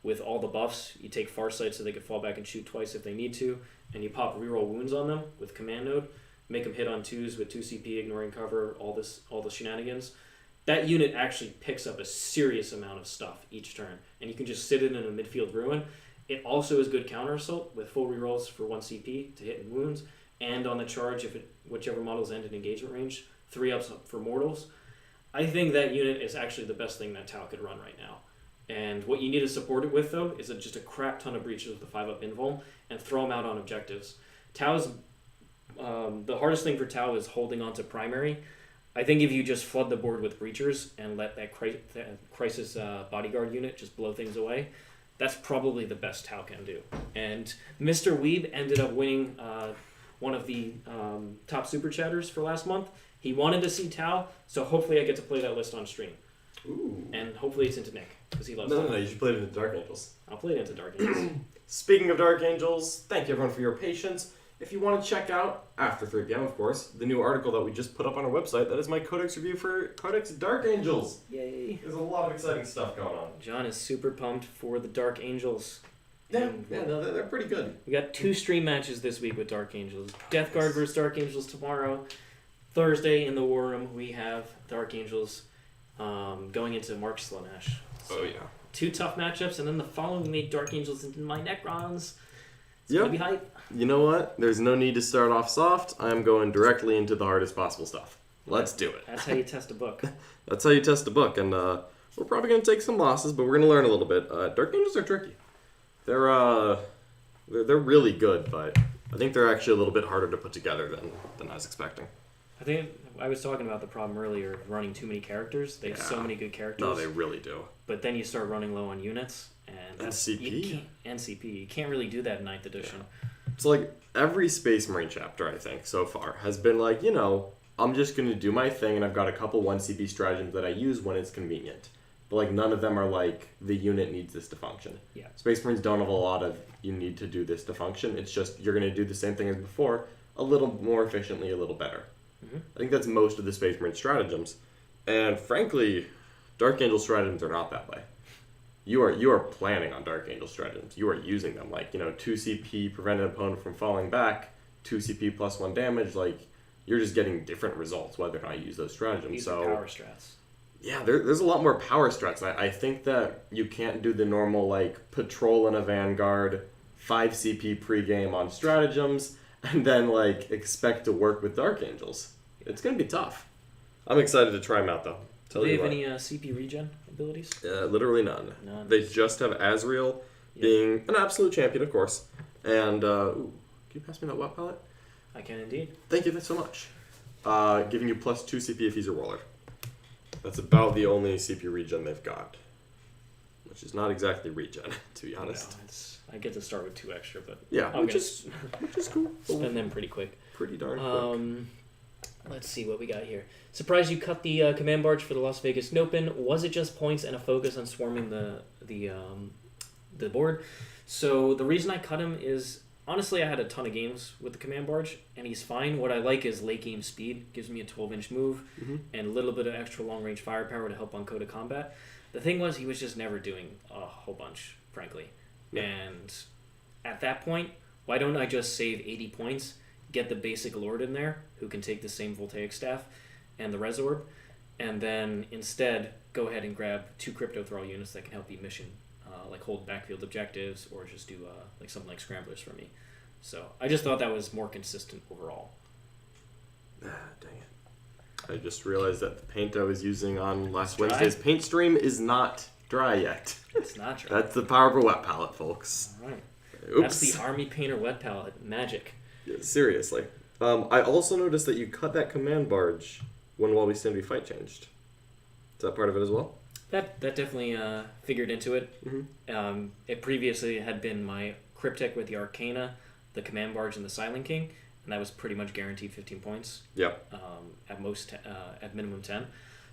with all the buffs. You take Farsight so they can fall back and shoot twice if they need to, and you pop reroll wounds on them with command node, make them hit on 2s with 2 CP, ignoring cover, all the shenanigans. That unit actually picks up a serious amount of stuff each turn, and you can just sit it in a midfield ruin. It also is good counter assault with full rerolls for 1 CP to hit and wounds, and on the charge, whichever models end in engagement range, 3 ups for mortals. I think that unit is actually the best thing that Tau could run right now. And what you need to support it with, though, is just a crap ton of breaches with the 5-up invuln and throw them out on objectives. Tau's the hardest thing for Tau is holding on to primary. I think if you just flood the board with breachers and let that crisis bodyguard unit just blow things away, that's probably the best Tau can do. And Mr. Weeb ended up winning one of the top super chatters for last month. He wanted to see Tau, so hopefully I get to play that list on stream. Ooh. And hopefully it's into Nick, because he loves No, you should play it into Dark Angels. I'll play it into Dark Angels. Speaking of Dark Angels, thank you everyone for your patience. If you want to check out, after 3 p.m. of course, the new article that we just put up on our website, that is my Codex review for Codex Dark Angels. Yay. There's a lot of exciting stuff going on. John is super pumped for the Dark Angels. No, they're pretty good. We got 2 stream matches this week with Dark Angels. Death Guard versus Dark Angels tomorrow. Thursday in the War Room, we have Dark Angels going into Mark Slanesh. So oh, yeah. 2 tough matchups, and then the following week, Dark Angels into my Necrons. It's Yep. going to be hype. You know what? There's no need to start off soft. I'm going directly into the hardest possible stuff. Let's do it. That's how you test a book. That's how you test a book, and we're probably going to take some losses, but we're going to learn a little bit. Dark Angels are tricky. They're really good, but I think they're actually a little bit harder to put together than I was expecting. I think I was talking about the problem earlier of running too many characters. They have so many good characters. No, they really do. But then you start running low on units. And CP? And CP. You can't really do that in 9th edition. Yeah. It's like every Space Marine chapter, I think, so far, has been like, I'm just going to do my thing, and I've got a couple 1 CP stratagems that I use when it's convenient. But like none of them are like, the unit needs this to function. Yeah. Space Marines don't have a lot of, you need to do this to function. It's just, you're going to do the same thing as before, a little more efficiently, a little better. Mm-hmm. I think that's most of the Space Marine stratagems. And frankly, Dark Angel stratagems are not that way. You are planning on Dark Angel stratagems. You are using them. Like, 2 CP, prevent an opponent from falling back, 2 CP plus 1 damage. Like, you're just getting different results whether or not you use those stratagems. These are power strats. Yeah, there's a lot more power strats. I think that you can't do the normal, like, patrol in a Vanguard, 5 CP pregame on stratagems, and then, like, expect to work with Dark Angels. It's going to be tough. I'm excited to try them out, though. Do they have any CP regen abilities? Literally none. None. They just have Azrael being an absolute champion, of course. And, can you pass me that wet palette? I can indeed. Thank you so much. Giving you plus 2 CP if he's a warlord. That's about the only CP regen they've got. Which is not exactly regen, to be honest. No, I get to start with 2 extra, but yeah, which is cool. Spend them pretty quick. Pretty darn quick. Let's see what we got here. Surprised you cut the command barge for the Las Vegas Nopen. Was it just points and a focus on swarming the board? So the reason I cut him is, honestly, I had a ton of games with the command barge, and he's fine. What I like is late game speed. Gives me a 12-inch move and a little bit of extra long-range firepower to help on Code of Combat. The thing was, he was just never doing a whole bunch, frankly. Yeah. And at that point, why don't I just save 80 points, get the basic Lord in there, who can take the same Voltaic Staff and the Resorb, and then instead go ahead and grab 2 Crypto Thrall units that can help you mission, like hold backfield objectives, or just do like something like Scramblers for me. So I just thought that was more consistent overall. Dang it. I just realized that the paint I was using on last Wednesday's paint stream is not dry yet. It's not dry. That's the power of a wet palette, folks. All right. Oops. That's the Army Painter wet palette. Magic. Yeah, seriously. I also noticed that you cut that command barge when While We Stand We Fight changed. Is that part of it as well? That definitely figured into it. Mm-hmm. It previously had been my Cryptek with the Arcana, the Command Barge, and the Silent King, and that was pretty much guaranteed 15 points. Yep. At minimum 10.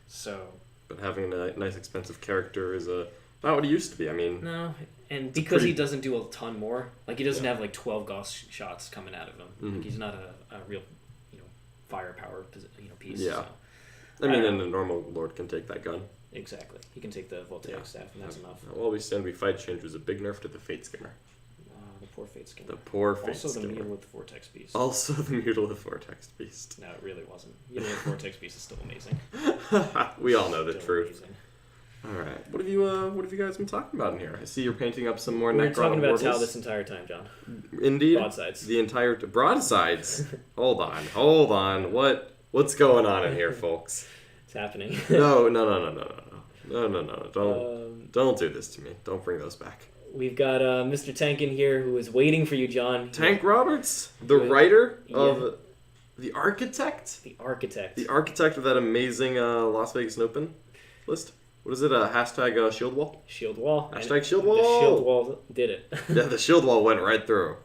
So. But having a nice expensive character is not what it used to be. I mean. No, and because he doesn't do a ton more, like he doesn't have like 12 Gauss shots coming out of him. Mm-hmm. Like he's not a real, firepower piece. Yeah. So. I mean, and a normal Lord can take that gun. Exactly. He can take the voltaic staff, and that's enough. While we stand, we fight change was a big nerf to the Fate Skimmer. The poor Fate Skimmer. The poor Fate Also, the Skimmer. Mutilith Vortex Beast. Also, the Mutilith Vortex Beast. No, it really wasn't. Mutilith Vortex Beast is still amazing. We all know the Still truth. amazing. All right, what have you guys been talking about in here? I see you're painting up some more We're Necron talking about Warbbles. Tau this entire time, John. Indeed. Broadsides. The entire broadsides. Hold on. What's going on in here, folks? It's happening. No. Don't do this to me. Don't bring those back. We've got Mr. Tank in here who is waiting for you, John. Tank Roberts, the writer of The Architect? The Architect. The architect of that amazing Las Vegas Open list. What is it? Hashtag shield wall? Shield wall. Hashtag shield wall. The shield wall did it. Yeah, the shield wall went right through.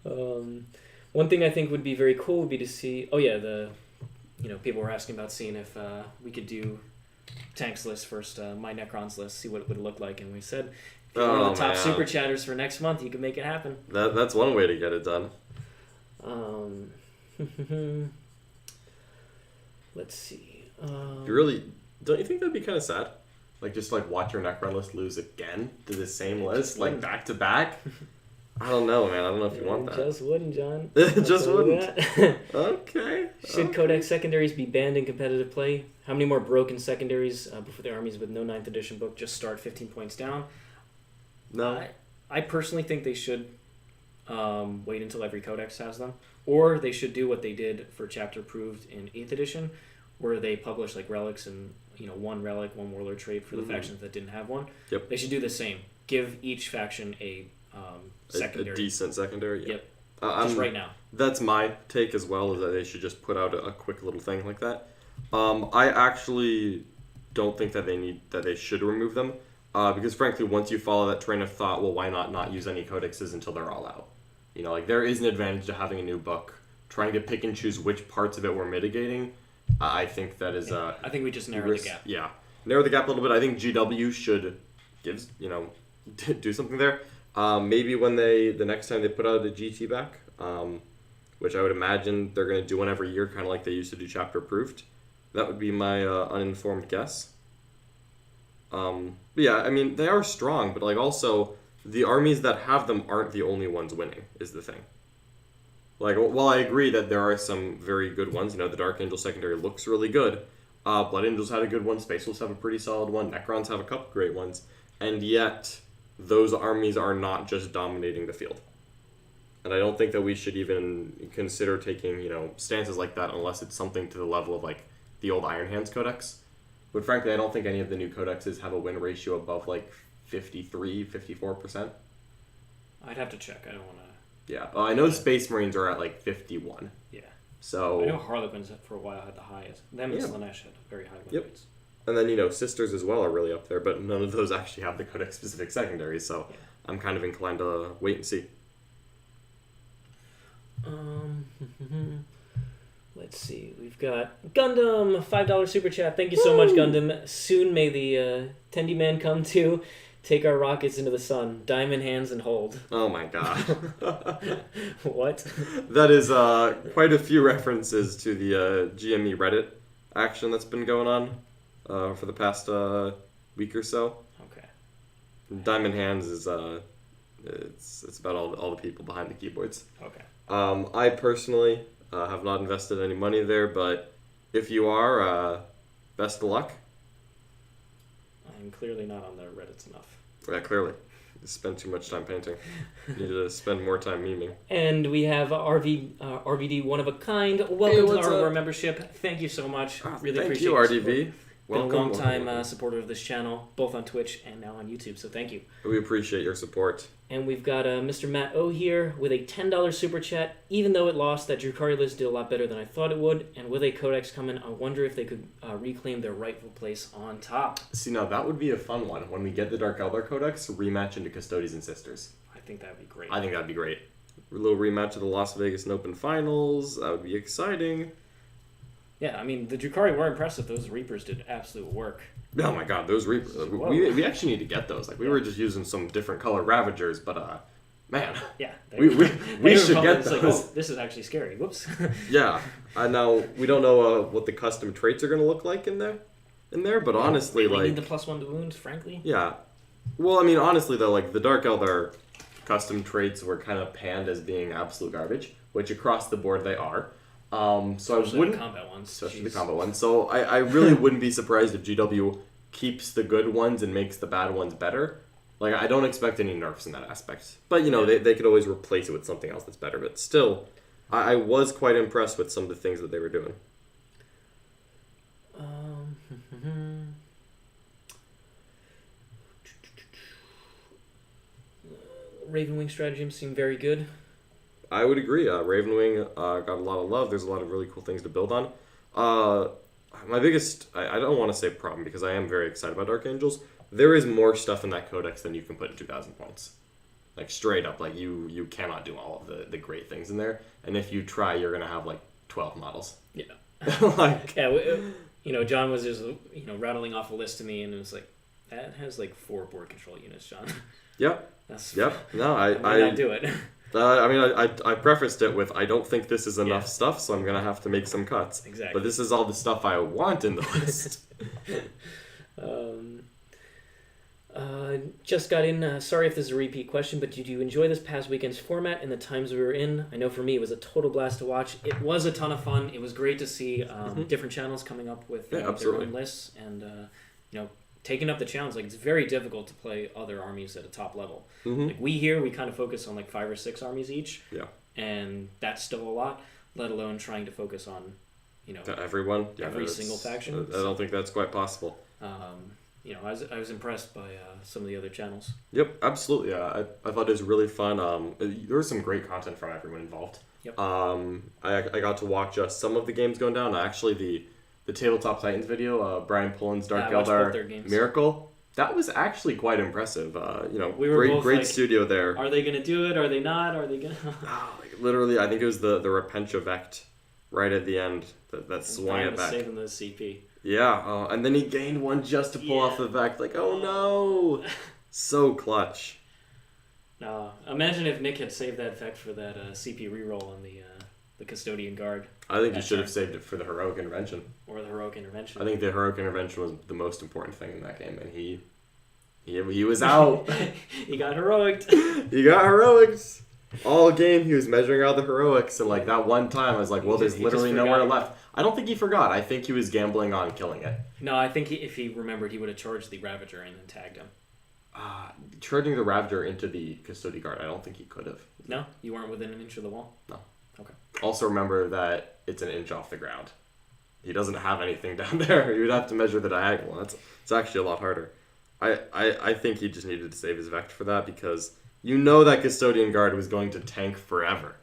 One thing I think would be very cool would be to see... Oh, yeah, people were asking about seeing if we could do Tank's list first, my Necron's list, see what it would look like. And we said, if you're one of the top super chatters for next month, you can make it happen. That's one way to get it done. Let's see. Don't you think that'd be kind of sad? Like, just like watch your Necron list lose again to the same list, like back to back? I don't know, man. I don't know if you want that. Just wouldn't, John. Just wouldn't. Okay. Should Codex secondaries be banned in competitive play? How many more broken secondaries before the armies with no 9th edition book just start 15 points down? No. I personally think they should wait until every Codex has them. Or they should do what they did for Chapter Approved in 8th edition, where they publish like relics and one relic, one warlord trait for the factions that didn't have one. Yep. They should do the same. Give each faction a secondary. A decent secondary. Yep. Just right now. That's my take as well, is that they should just put out a quick little thing like that. I actually don't think that they should remove them, because frankly, once you follow that train of thought, well, why not use any codexes until they're all out? There is an advantage to having a new book. Trying to pick and choose which parts of it we're mitigating, I think that is... I think we just narrow the gap. Yeah. Narrow the gap a little bit. I think GW should do something there. Maybe when the next time they put out a GT back, which I would imagine they're going to do one every year, kind of like they used to do Chapter Approved. That would be my uninformed guess. But yeah, I mean, they are strong, but also the armies that have them aren't the only ones winning, is the thing. While I agree that there are some very good ones, the Dark Angel secondary looks really good. Blood Angels had a good one. Space Wolves have a pretty solid one. Necrons have a couple great ones. And yet, those armies are not just dominating the field. And I don't think that we should even consider taking, stances like that unless it's something to the level of, the old Iron Hands Codex. But frankly, I don't think any of the new codexes have a win ratio above, 53, 54%. I'd have to check. I don't want to... Yeah. I know Space Marines are at, 51. Yeah. So... I know Harlequins for a while had the highest. Them and Slanesh had very high win rates. And then, Sisters as well are really up there, but none of those actually have the Codex-specific secondaries, so I'm kind of inclined to wait and see. Let's see. We've got Gundam, $5 super chat. Thank you so much, Gundam. Soon may the Tendy Man come to take our rockets into the sun. Diamond hands and hold. Oh my god. What? That is quite a few references to the GME Reddit action that's been going on for the past week or so. Okay. Diamond hands is it's about all the people behind the keyboards. Okay. I personally have not invested any money there, but if you are, best of luck. I'm clearly not on the Reddits enough. Yeah, clearly. You spend too much time painting. You need to spend more time memeing. And we have RVD One of a Kind. Welcome to our membership. Thank you so much. Really appreciate it. Thank you, RDV. Been a long-time supporter of this channel, both on Twitch and now on YouTube, so thank you. We appreciate your support. And we've got Mr. Matt O here with a $10 super chat. Even though it lost, that Drukhari list did a lot better than I thought it would, and with a Codex coming, I wonder if they could reclaim their rightful place on top. See, now that would be a fun one. When we get the Dark Eldar Codex, rematch into Custodians and Sisters. I think that would be great. I think that would be great. A little rematch of the Las Vegas Open Finals. That would be exciting. Yeah, I mean, the Drukhari were impressive. Those Reapers did absolute work. Oh my god, those Reapers. We actually need to get those. We were just using some different color Ravagers, but man. Yeah. We should get those. Oh, this is actually scary. Whoops. Yeah. Now, we don't know what the custom traits are going to look like in there. in there, but honestly, really like... need the +1 to wound, frankly. Yeah. Well, I mean, honestly, though, like, the Dark Eldar custom traits were kind of panned as being absolute garbage, which across the board they are. So Especially I wouldn't... the combat ones. Especially Jeez. the combat ones. So I really wouldn't be surprised if GW keeps the good ones and makes the bad ones better. Like, I don't expect any nerfs in that aspect. But, you know, they could always replace it with something else that's better. But still, I was quite impressed with some of the things that they were doing. Ravenwing stratagems seem very good. I would agree. Ravenwing got a lot of love. There's a lot of really cool things to build on. My biggest, I don't want to say problem, because I am very excited about Dark Angels. There is more stuff in that codex than you can put in 2,000 points. Like, straight up, like, you cannot do all of the great things in there. And if you try, you're going to have, like, 12 models. Yeah. Like... Yeah, you know, John was just, you know, rattling off a list to me, and it was like, that has, like, 4 board control units, John. Yep. That's... Yep. No, I not do it. I mean, I prefaced it with, I don't think this is enough Yeah. stuff, so I'm going to have to make some cuts. Exactly. But this is all the stuff I want in the list. Just got in. Sorry if this is a repeat question, but did you enjoy this past weekend's format and the times we were in? I know for me it was a total blast to watch. It was a ton of fun. It was great to see different channels coming up with their own lists and you know, taking up the challenge. Like, it's very difficult to play other armies at a top level. Like, we kind of focus on like 5 or 6 armies each. Yeah. And that's still a lot, let alone trying to focus on, you know, everyone. Yeah, every single faction. I don't think that's quite possible. You know, I was impressed by some of the other channels. Yep, absolutely. Yeah, I thought it was really fun. There was some great content from everyone involved. Yep. I got to watch some of the games going down. Actually, the Tabletop Titans video, Brian Pullen's Dark Eldar Miracle, that was actually quite impressive. You know, we were great like, studio there. Are they going to do it? Are they not? Are they going to... Like, literally, I think it was the Repentia Vect right at the end that swung it back. Saving the CP. Yeah, and then he gained one just to pull off the Vect. Like, oh no! So clutch. No, imagine if Nick had saved that Vect for that CP reroll on the Custodian Guard. I think he should have saved it for the Heroic Intervention. Or the Heroic Intervention. I think the Heroic Intervention was the most important thing in that game, and he was out. He got heroic. He got heroics. All game he was measuring out the heroics, and like that one time I was like, well, there's literally nowhere left. I don't think he forgot. I think he was gambling on killing it. No, I think if he remembered, he would have charged the Ravager and then tagged him. Charging the Ravager into the Custodian Guard, I don't think he could have. No? You weren't within an inch of the wall? No. Okay. Also remember that it's an inch off the ground. He doesn't have anything down there. You would have to measure the diagonal. It's actually a lot harder. I think he just needed to save his Vect for that, because you know that Custodian Guard was going to tank forever.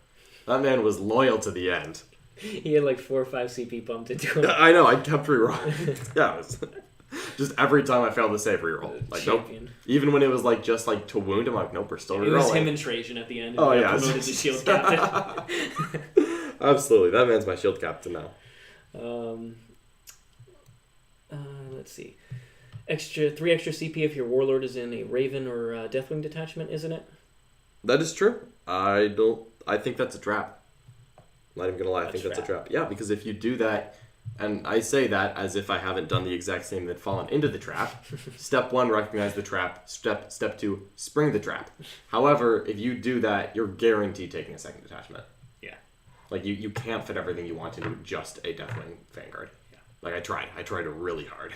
That man was loyal to the end. He had like 4 or 5 CP bumped into him. I know, I kept rerolling. Yeah, it was just every time I failed to save reroll. Like, nope. Even when it was like just like to wound him, I'm like, nope, we're still rerolling. It was him and Trajan at the end. Oh, yeah. Promoted to shield captain. Absolutely. That man's my shield captain now. Let's see. 3 extra CP if your Warlord is in a Raven or Deathwing detachment, isn't it? That is true. I think that's a trap. I'm not even gonna lie, I think that's a trap. Yeah, because if you do that, and I say that as if I haven't done the exact same that fallen into the trap. Step 1, recognize the trap. Step 2, spring the trap. However, if you do that, you're guaranteed taking a second detachment. Yeah. Like you can't fit everything you want into just a Deathwing Vanguard. Yeah. Like I tried really hard.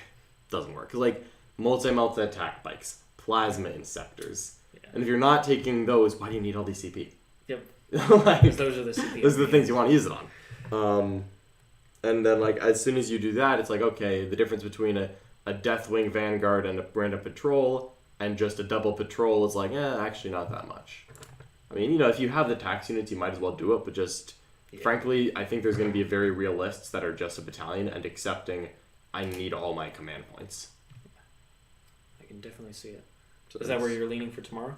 Doesn't work. Cause like multi attack bikes, plasma inceptors, and if you're not taking those, why do you need all these CP? Yep. Like, those are the CP. Those are the things you want to use it on. And then like as soon as you do that, it's like, okay, the difference between a Deathwing Vanguard and a random patrol and just a double patrol is like, actually not that much. I mean, you know, if you have the tax units, you might as well do it, but just frankly, I think there's going to be very realists that are just a battalion and accepting I need all my command points. I can definitely see it. So is that where you're leaning for tomorrow?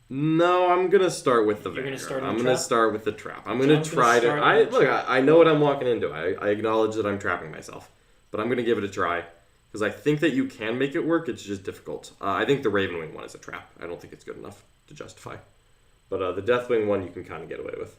No, I'm gonna start with the Vanguard. I'm gonna start with the trap. I'm gonna try to. I know what I'm walking into. I acknowledge that I'm trapping myself, but I'm gonna give it a try because I think that you can make it work. It's just difficult. I think the Ravenwing one is a trap. I don't think it's good enough to justify, but the Deathwing one you can kind of get away with.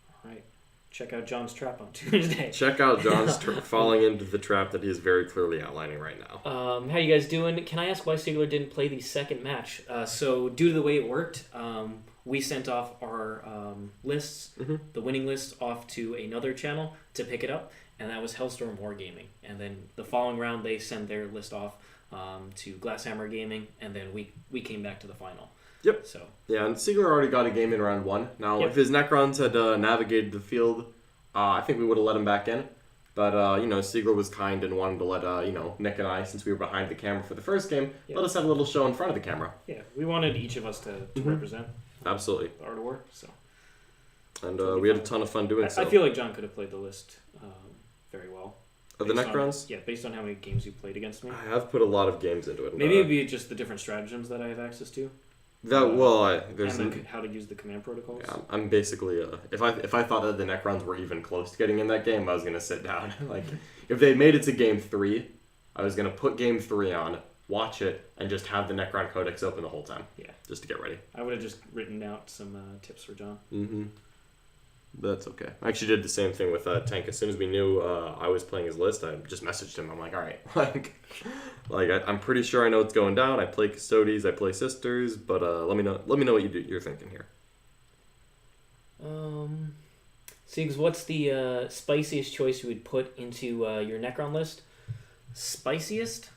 All right. check out John's trap on Tuesday. Check out John's falling into the trap that he is very clearly outlining right now. How you guys doing? Can I ask why Siegler didn't play the second match? So due to the way it worked, we sent off our lists, the winning lists, off to another channel to pick it up, and that was Hellstorm Wargaming. And then the following round, they sent their list off to Glasshammer Gaming, and then we came back to the final. Yep. So yeah, and Siegler already got a game in round 1. Now, if his Necrons had navigated the field, I think we would have let him back in. But, Siegler was kind and wanted to let, Nick and I, since we were behind the camera for the first game, let us have a little show in front of the camera. Yeah, we wanted each of us to represent. Absolutely. The art of war, so. And we had a ton of fun doing so. I feel like John could have played the list very well. Of the Necrons? Based on how many games you played against me. I have put a lot of games into it. Maybe it'd be just the different stratagems that I have access to. There's how to use the command protocols. Yeah, I'm basically if I thought that the Necrons were even close to getting in that game, I was gonna sit down. Like, if they made it to game 3, I was gonna put game 3 on, watch it, and just have the Necron Codex open the whole time. Yeah. Just to get ready. I would have just written out some tips for John. That's okay. I actually did the same thing with Tank. As soon as we knew I was playing his list, I just messaged him. I'm like, all right, I'm pretty sure I know what's going down. I play Custodes, I play Sisters, but let me know what you're thinking here. Siegs, what's the spiciest choice you would put into your Necron list? Spiciest?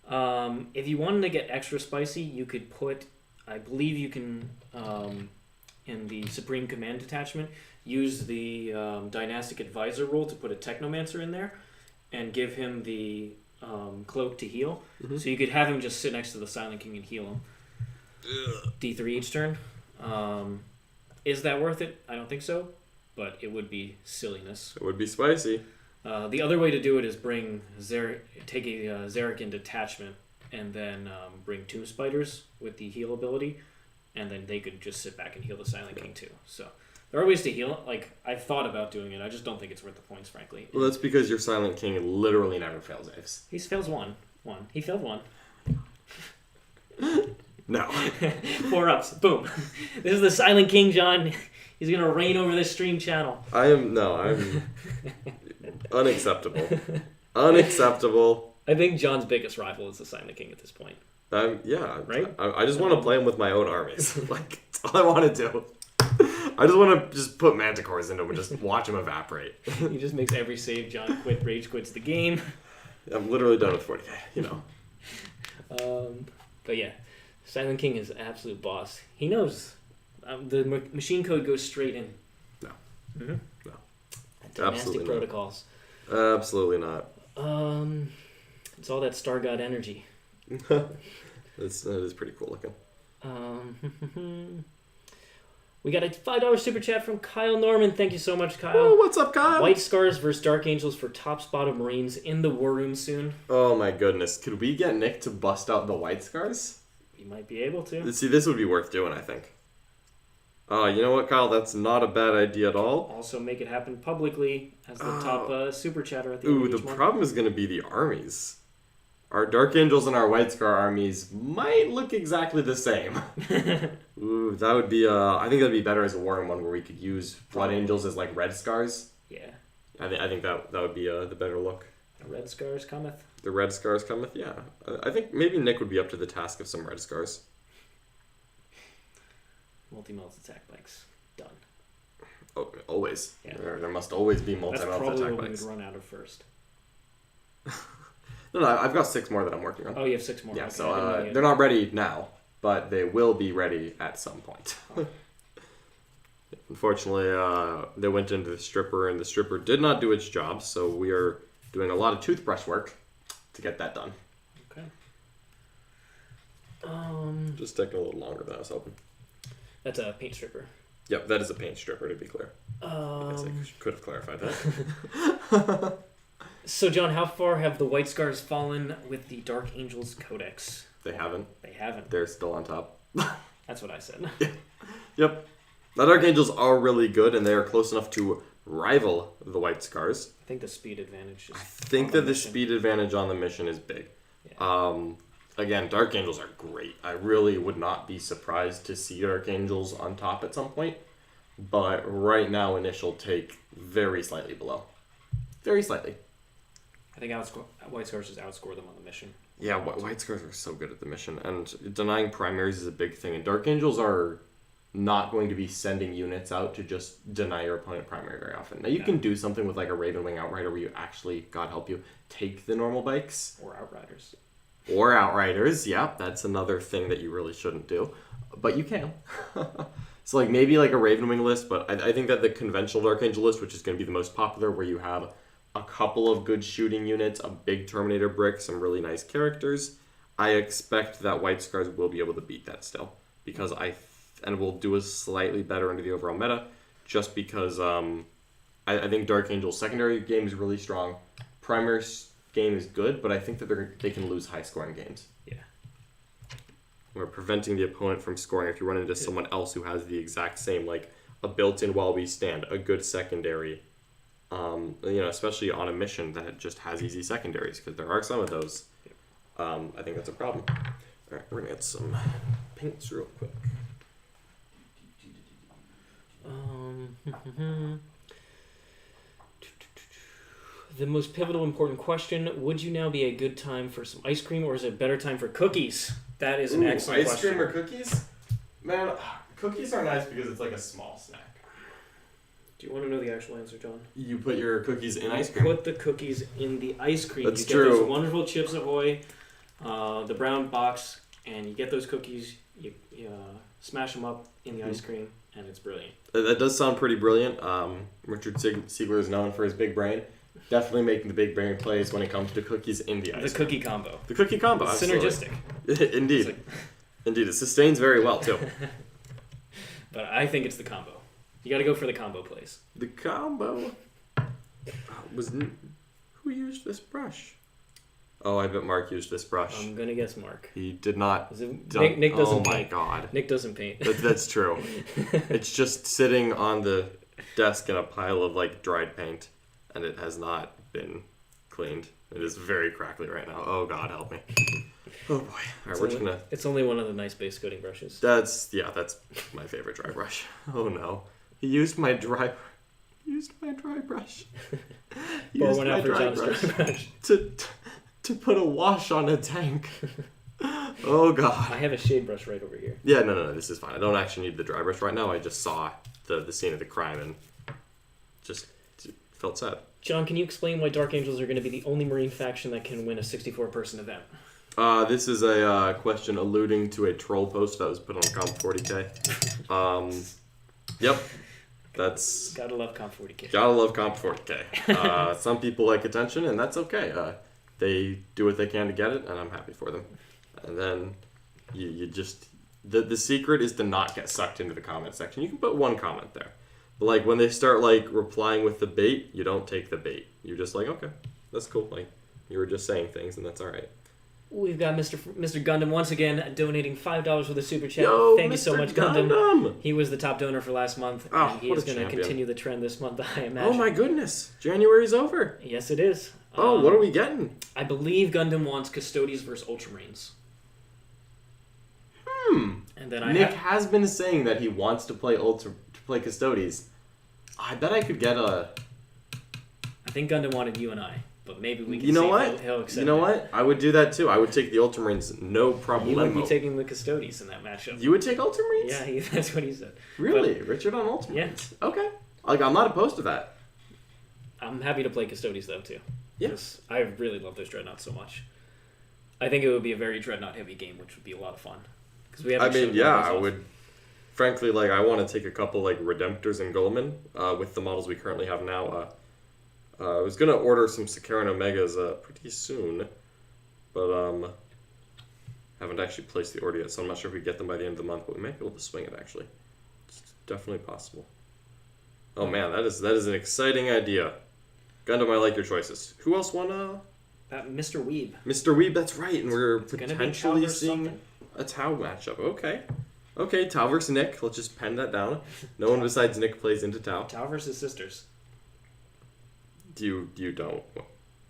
If you wanted to get extra spicy, you could put, I believe you can, in the Supreme Command Detachment, use the Dynastic Advisor role to put a Technomancer in there and give him the cloak to heal. So you could have him just sit next to the Silent King and heal him. D3 each turn. Is that worth it? I don't think so, but it would be silliness. It would be spicy. The other way to do it is take a Zerikin detachment and then bring Tomb Spiders with the heal ability, and then they could just sit back and heal the Silent King too. So there are ways to heal it. Like, I've thought about doing it. I just don't think it's worth the points, frankly. Well, that's because your Silent King literally never fails saves. He fails one. He failed one. No. 4 ups. Boom. This is the Silent King, John. He's gonna reign over this stream channel. I'm unacceptable. Unacceptable. I think John's biggest rival is the Silent King at this point. Yeah. Right? I just want to play him with my own armies. Like, that's all I want to do. I just want to just put Manticores into him and just watch him evaporate. He just makes every save. John rage quits the game. I'm literally done with 40k, But yeah, Silent King is an absolute boss. He knows. The machine code goes straight in. No. No. Absolutely Dynastic not. protocols. Absolutely not. It's all that Star God energy. That is pretty cool looking. We got a $5 super chat from Kyle Norman. Thank you so much, Kyle. Oh, what's up, Kyle? White Scars versus Dark Angels for top spot of Marines in the War Room soon. Oh my goodness. Could we get Nick to bust out the White Scars? We might be able to. See, this would be worth doing, I think. You know what, Kyle? That's not a bad idea at all. Also make it happen publicly as the top super chatter at the end of the each month. Problem is going to be the armies. Our Dark Angels and our White Scar armies might look exactly the same. Ooh, that would be, I think that would be better as a War Room one where we could use Blood Angels as like Red Scars. Yeah. I think that would be the better look. The Red Scars cometh. The Red Scars cometh, yeah. I think maybe Nick would be up to the task of some Red Scars. Multi-melts attack bikes. Done. Oh, always. Yeah. There must always be multi-melts attack bikes. That's probably what we would run out of first. No, I've got 6 more that I'm working on. Oh, you have 6 more. Yeah, okay, so they're not ready now, but they will be ready at some point. Oh. Unfortunately, they went into the stripper, and the stripper did not do its job, so we are doing a lot of toothbrush work to get that done. Okay. Just taking a little longer than I was hoping. That's a paint stripper. Yep, that is a paint stripper, to be clear. I guess I could have clarified that. So, John, how far have the White Scars fallen with the Dark Angels Codex? They haven't. They haven't. They're still on top. That's what I said. Yep. The Dark Angels are really good, and they are close enough to rival the White Scars. I think the speed advantage is... I think that the speed advantage on the mission is big. Yeah. Again, Dark Angels are great. I really would not be surprised to see Dark Angels on top at some point. but right now initial take very slightly below. Very slightly. I think White Scars just outscore them on the mission. Yeah, White Scars are so good at the mission, and denying primaries is a big thing, and Dark Angels are not going to be sending units out to just deny your opponent primary very often. Now, you can do something with like a Raven Wing Outrider where you actually, God help you, take the normal bikes. Or Outriders. Or Outriders, yeah, that's another thing that you really shouldn't do. But you can. So like maybe like a Raven Wing list, but I think that the conventional Dark Angel list, which is going to be the most popular, where you have a couple of good shooting units, a big Terminator brick, some really nice characters, I expect that White Scars will be able to beat that still. Because and will do a slightly better under the overall meta, just because I think Dark Angel's secondary game is really strong. Primary game is good, but I think that they can lose high-scoring games. Yeah. We're preventing the opponent from scoring if you run into someone else who has the exact same, like, a built-in while we stand, a good secondary, especially on a mission that just has easy secondaries, because there are some of those. I think that's a problem. All right, we're going to get some paints real quick. The most pivotal important question, would you now be a good time for some ice cream or is it a better time for cookies? That is an excellent question. Ice cream or cookies? Man, cookies are nice because it's like a small snack. Do you want to know the actual answer, John? You put your cookies in ice cream? Put the cookies in the ice cream. That's you get true. those wonderful Chips Ahoy, the brown box, and you get those cookies, you smash them up in the ice cream, and it's brilliant. That does sound pretty brilliant. Richard Siegler is known for his big brain. Definitely making the big brain plays when it comes to cookies in the ice cream. The cookie combo. The cookie combo, absolutely. Synergistic. Indeed. Indeed, it sustains very well, too. But I think it's the combo. You got to go for the combo plays. The combo who used this brush? Oh, I bet Mark used this brush. I'm gonna guess Mark. He did not. Nick doesn't paint. Oh my God. Nick doesn't paint. That's true. It's just sitting on the desk in a pile of like dried paint, and it has not been cleaned. It is very crackly right now. Oh God, help me. Oh boy. All right, we're just gonna. It's only one of the nice base coating brushes. That's my favorite dry brush. Oh no, he used my dry brush. Pour one out for John's dry brush. To put a wash on a tank. Oh God. I have a shade brush right over here. Yeah, no, this is fine. I don't actually need the dry brush right now. I just saw the scene of the crime and just felt sad. John, can you explain why Dark Angels are going to be the only Marine faction that can win a 64-person event? This is a question alluding to a troll post that was put on Comp 40K. Yep. That's... Gotta love Comp 40K. Gotta love Comp 40K. Some people like attention, and that's okay. They do what they can to get it, and I'm happy for them. And then you just... The secret is to not get sucked into the comment section. You can put one comment there. But, like, when they start, like, replying with the bait, you don't take the bait. You're just like, okay, that's cool. Like, you were just saying things, and that's all right. We've got Mr. Gundam once again donating $5 with a super chat. Yo, Thank you so Mr. much, Gundam. He was the top donor for last month, and he is going to continue the trend this month, I imagine. Oh my goodness, January's over. Yes, it is. Oh, what are we getting? I believe Gundam wants Custodes versus Ultramarines. And then Nick has been saying that he wants to play Custodes. I bet I could get a... I think Gundam wanted you and I. But maybe we can see if he'll accept You know what? I would do that too. I would take the Ultramarines, no problem. You would be taking the Custodes in that matchup. You would take Ultramarines? Yeah, that's what he said. Really? But, Richard on Ultramarines? Yeah. Okay. Like, I'm not opposed to that. I'm happy to play Custodes though too. Yes. I really love those Dreadnoughts so much. I think it would be a very Dreadnought heavy game, which would be a lot of fun. I would. Frankly, like, I want to take a couple, like, Redemptors and Guilliman with the models we currently have now. I was going to order some Sakaran Omegas pretty soon, but haven't actually placed the order yet, so I'm not sure if we get them by the end of the month, but we might be able to swing it, actually. It's definitely possible. Oh, man, that is an exciting idea. Gundam, I like your choices. Who else won? Mr. Weeb. Mr. Weeb, that's right, and we're potentially seeing a Tau matchup. Okay, Tau versus Nick. Let's just pen that down. No one besides Nick plays into Tau. Tau versus Sisters. You don't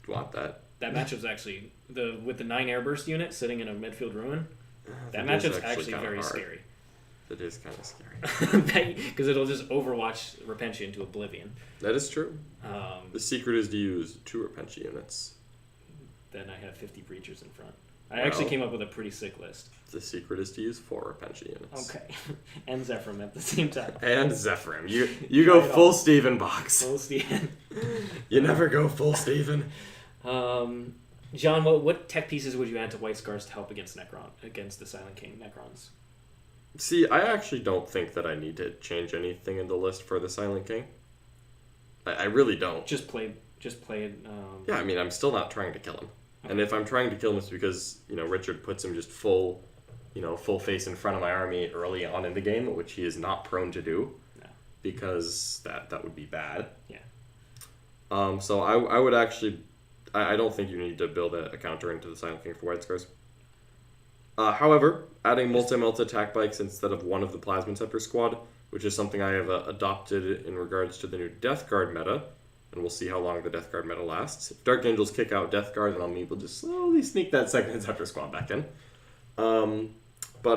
want that. That matchup's actually with the 9 airburst unit sitting in a midfield ruin. That matchup's actually very scary. That is kind of scary. Because it'll just overwatch Repentia into oblivion. That is true. The secret is to use 2 Repentia units. Then I have 50 breachers in front. I actually came up with a pretty sick list. The secret is to use 4 Repentia units. Okay. And Zephyrim at the same time. And Zephyrim. You go full Steven box. Full Steven. You never go full Steven. John, what tech pieces would you add to White Scars to help against the Silent King Necrons? See, I actually don't think that I need to change anything in the list for the Silent King. I really don't. Just play it. Yeah, I mean, I'm still not trying to kill him. And if I'm trying to kill him, it's because, Richard puts him just full face in front of my army early on in the game, which he is not prone to do. No. Because that would be bad. Yeah. So I would actually... I don't think you need to build a counter into the Silent King for White Scars. However, adding multi-melt attack bikes instead of one of the Plasma Scepter squad, which is something I have adopted in regards to the new Death Guard meta, and we'll see how long the Death Guard meta lasts. If Dark Angels kick out Death Guard, then I'll be able to slowly sneak that second Scepter squad back in. But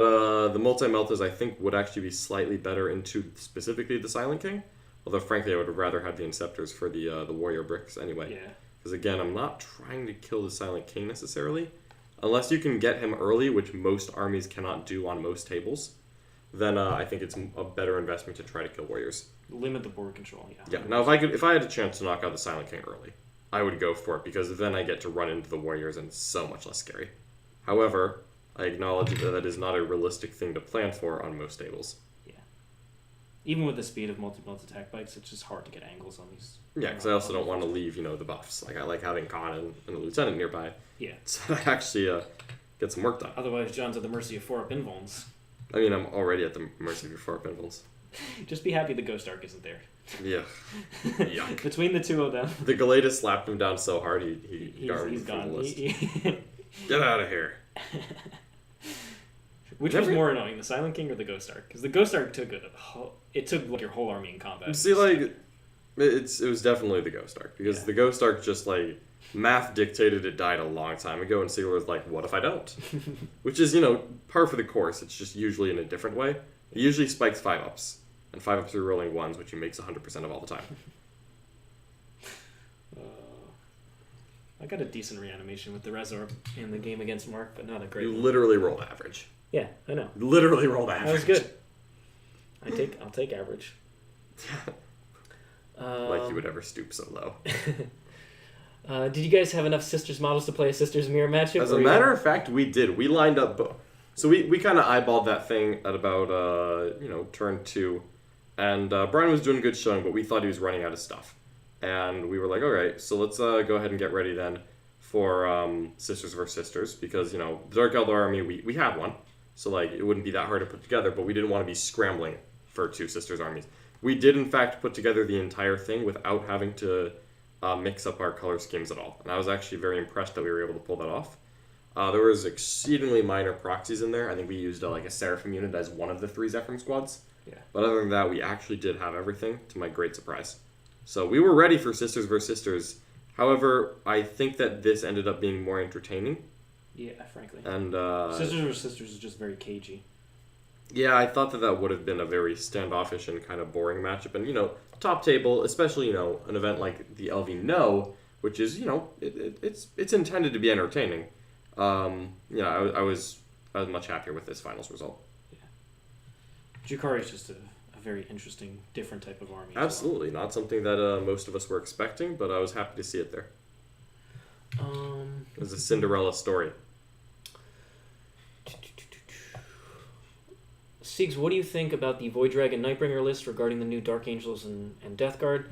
the multi-meltas, I think, would actually be slightly better into specifically the Silent King. Although, frankly, I would have rather had the Inceptors for the Warrior Bricks anyway. Yeah. Because, again, I'm not trying to kill the Silent King necessarily. Unless you can get him early, which most armies cannot do on most tables, then I think it's a better investment to try to kill Warriors. Limit the board control, yeah. Yeah, now if I had a chance to knock out the Silent King early, I would go for it, because then I get to run into the Warriors and it's so much less scary. However, I acknowledge that is not a realistic thing to plan for on most tables. Yeah. Even with the speed of multi-melt attack bikes, it's just hard to get angles on these. Yeah, because I also don't want to leave, the buffs. Like, I like having Khan and a Lieutenant nearby. Yeah. So I actually get some work done. Otherwise, John's at the mercy of 4-up invulns. I mean, I'm already at the mercy of your 4-up invulns. Just be happy the Ghost Arc isn't there. Yeah. Yuck. Between the two of them. The Galatas slapped him down so hard, he's gone. Get out of here. Which was more annoying, the Silent King or the Ghost Arc? Because the Ghost Arc took like your whole army in combat. See, like, it was definitely the Ghost Arc, because the Ghost Arc just, like, math dictated it died a long time ago, and Siegler was like, what if I don't? Which is, par for the course. It's just usually in a different way. It usually spikes 5-ups, and 5-ups are rolling 1s, which he makes 100% of all the time. I got a decent reanimation with the Resorb in the game against Mark, but not a great You one. literally rolled average. Yeah, I know. Literally rolled average. That was good. I'll take average. Like you would ever stoop so low. Did you guys have enough Sisters models to play a Sisters Mirror matchup? As a matter of fact, we did. We lined up so we kind of eyeballed that thing at about turn 2, and Brian was doing good showing, but we thought he was running out of stuff, and we were like, all right, so let's go ahead and get ready then for Sisters vs Sisters, because the Dark Eldar army we had one, so like it wouldn't be that hard to put together, but we didn't want to be scrambling for 2 Sisters armies. We did in fact put together the entire thing without having to mix up our color schemes at all, and I was actually very impressed that we were able to pull that off. There was exceedingly minor proxies in there. I think we used like a Seraphim unit as one of the 3 Zephyrim squads. Yeah. But other than that, we actually did have everything, to my great surprise. So we were ready for Sisters vs Sisters. However, I think that this ended up being more entertaining. Yeah, frankly. And Sisters vs Sisters is just very cagey. Yeah, I thought that would have been a very standoffish and kind of boring matchup. And, top table, especially, an event like the LV No, which is, it's intended to be entertaining. I was much happier with this finals result. Yeah. Jukari is just a very interesting, different type of army. Absolutely. Not something that most of us were expecting, but I was happy to see it there. It was a Cinderella story. Siegs, what do you think about the Void Dragon Nightbringer list regarding the new Dark Angels and Death Guard?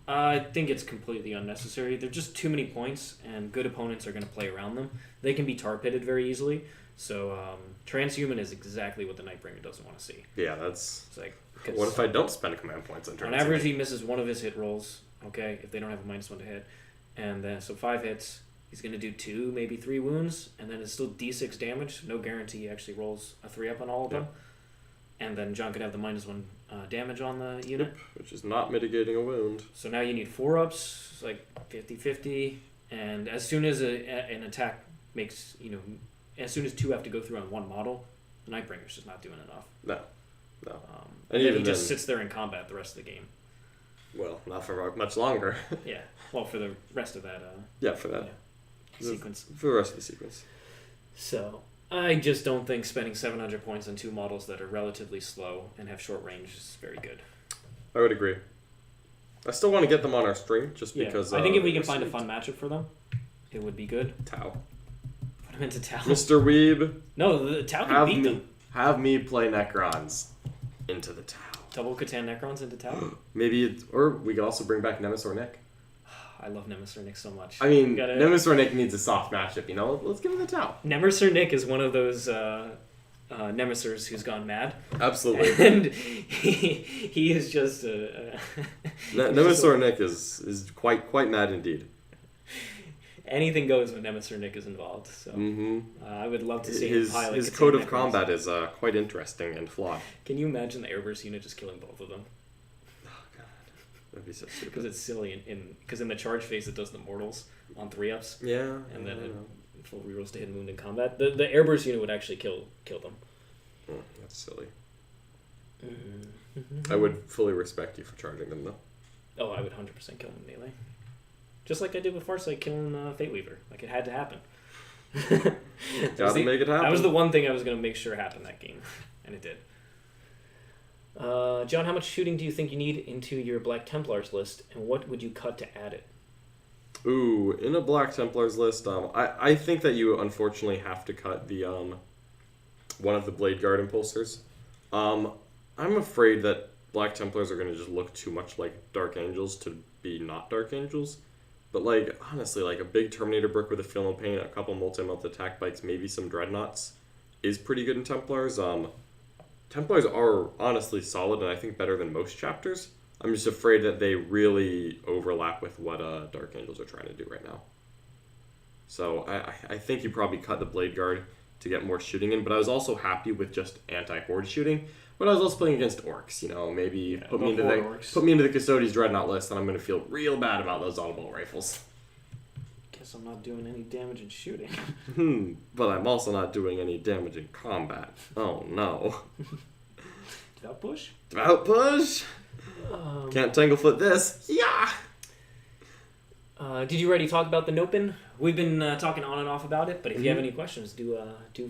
I think it's completely unnecessary. They're just too many points, and good opponents are going to play around them. They can be tar pitted very easily. So Transhuman is exactly what the Nightbringer doesn't want to see. Yeah, that's... It's like, what if I don't spend command points on Transhuman? On average, he misses one of his hit rolls, okay, if they don't have a -1 to hit. And then, so 5 hits, he's going to do 2, maybe 3 wounds, and then it's still D6 damage. No guarantee he actually rolls a 3-up on all of them. And then John could have the -1 damage on the unit. Yep, which is not mitigating a wound. So now you need 4-ups, it's like 50-50. And as soon as an attack makes, as soon as 2 have to go through on one model, the Nightbringer's just not doing enough. No. No. And then even he just then- sits there in combat the rest of the game. Well, not for much longer. Yeah. Well, for the rest of that Yeah, for that. sequence. For the rest of the sequence. So, I just don't think spending 700 points on 2 models that are relatively slow and have short range is very good. I would agree. I still want to get them on our stream just Yeah. because. I think if we can they're find a sweet. fun matchup for them, it would be good. Tau. Put them into Tau. Mr. Weeb, No, the Tau can have beat me them. have me play Necrons into the Tau. Double Catan Necrons into Tau? Maybe, or we could also bring back Nemesis or Nick. I love Nemesis Nick so much. I mean, We gotta- Nemesis or Nick needs a soft matchup, you know? Let's give him the Tau. Nemesis Nick is one of those Nemesis who's gone mad. Absolutely. And he is just Nemesis or Nick is quite mad indeed. anything goes when Nemesis Nick is involved. So I would love to see him pilot. His Catan code of Necrons. combat is quite interesting and flawed. Can you imagine the Airburst unit just killing both of them? Oh god, that'd be so Because stupid. it's silly. Because in the charge phase it does the mortals on 3-ups. Yeah, And then I it know. full rerolls to hit and wound in combat. The Airburst unit would actually kill them. That's silly. Mm-hmm. I would fully respect you for charging them though. Oh, I would 100% kill him in melee. Just like I did with Farsight killing Fate Weaver. Like, it had to happen. Gotta make it happen. That was the one thing I was going to make sure happened that game. And it did. John, how much shooting do you think you need into your Black Templars list? And what would you cut to add it? Ooh, in a Black Templars list, I think that you unfortunately have to cut the one of the Blade Guard impulsors. I'm afraid that Black Templars are going to just look too much like Dark Angels to be not Dark Angels. But, like, honestly, like, a big Terminator brick with a Film of Pain, a couple multi-melt attack bites, maybe some Dreadnoughts is pretty good in Templars. Templars are honestly solid and I think better than most chapters. I'm just afraid that they really overlap with what Dark Angels are trying to do right now. So I think you probably cut the Blade Guard to get more shooting in, but I was also happy with just anti-horde shooting. But I was also playing against orcs, you know, maybe put me into the Custodes Dreadnought list and I'm going to feel real bad about those audible rifles. Guess I'm not doing any damage in shooting. But I'm also not doing any damage in combat. Oh no. Did that push? Out push! Can't Tanglefoot this. Yeah! Did you already talk about the Nopin? We've been talking on and off about it, but if you have any questions, do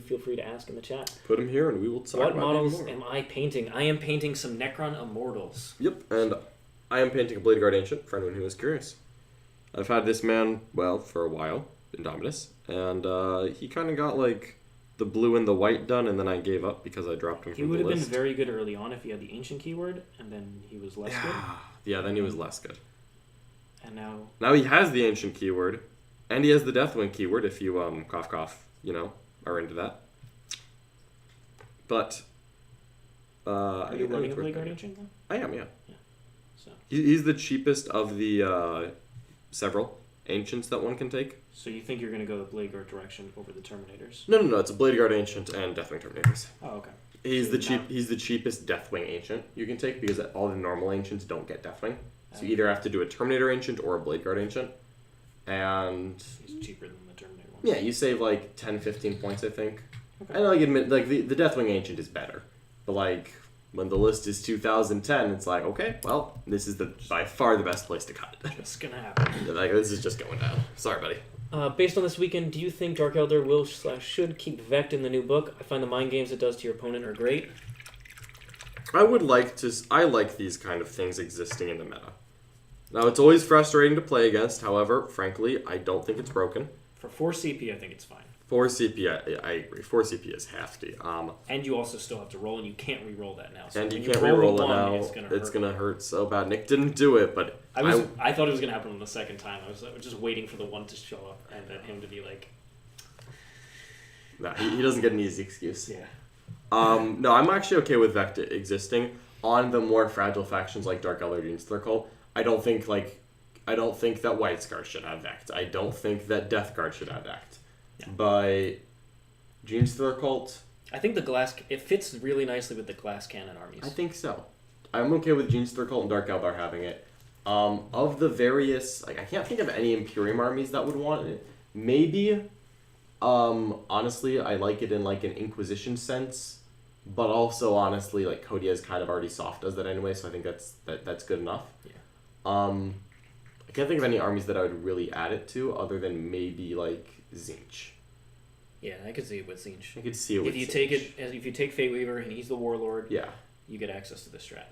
feel free to ask in the chat. Put them here and we will talk What about models them more. am I painting? I am painting some Necron Immortals. Yep, and I am painting a Blade Guard Ancient, for anyone who is curious. I've had this man, well, for a while, Indominus, and he kind of got, like, the blue and the white done, and then I gave up because I dropped him He from would the have been list. very good early on if he had the Ancient keyword, and then he was less good. Yeah, then he was less good. And now... Now he has the Ancient keyword, and he has the Deathwing keyword if you, cough cough, you know, are into that. But, Are you running a Blade Guard Ancient then? I am, yeah. So He's the cheapest of the several Ancients that one can take. you think you're going to go the Blade Guard direction over the Terminators? No, it's a Blade Guard Ancient and Deathwing Terminators. Oh, okay. He's So the cheapest Deathwing Ancient you can take because all the normal Ancients don't get Deathwing. So you either have to do a Terminator Ancient or a Blade Guard Ancient. And He's cheaper than the Terminator one. yeah, you save like 10, 15 points, I think. Okay. And like admit, like the Deathwing Ancient is better. But like when the list is 2010, it's like, okay, well, this is by far the best place to cut it. Just going to happen. Like this is just going down. Sorry, buddy. Based on this weekend, do you think Dark Elder will/should keep Vect in the new book? I find the mind games it does to your opponent are great. I like these kind of things existing in the meta. Now, it's always frustrating to play against. However, frankly, I don't think it's broken. For 4 CP, I think it's fine. 4 CP, I agree. 4 CP is hefty. And you also still have to roll, and you can't re-roll that now. So And you when can't roll re-roll the it one, now. It's gonna hurt. So bad. Nick didn't do it, but I thought it was gonna happen on the second time. I was just waiting for the one to show up and then him to be like, nah, he doesn't get an easy excuse. yeah. No, I'm actually okay with Vect existing on the more fragile factions like Dark Elder and Cult. I don't think that White Scar should have Vect. I don't think that Death Guard should have Vect. Yeah. But Genestealer Cult, I think it fits really nicely with the glass cannon armies. I think so. I'm okay with Genestealer Cult and Dark Eldar having it. Of the various, like I can't think of any Imperium armies that would want it. Maybe, honestly, I like it in like an Inquisition sense. But also, honestly, like Kodia's kind of already soft does that anyway, so I think that's good enough. Yeah. I can't think of any armies that I would really add it to other than maybe like Zinch. Yeah, I could see it with Zinch. I could see it with Zinch. If you take Fate Weaver and he's the Warlord, yeah, you get access to this strat.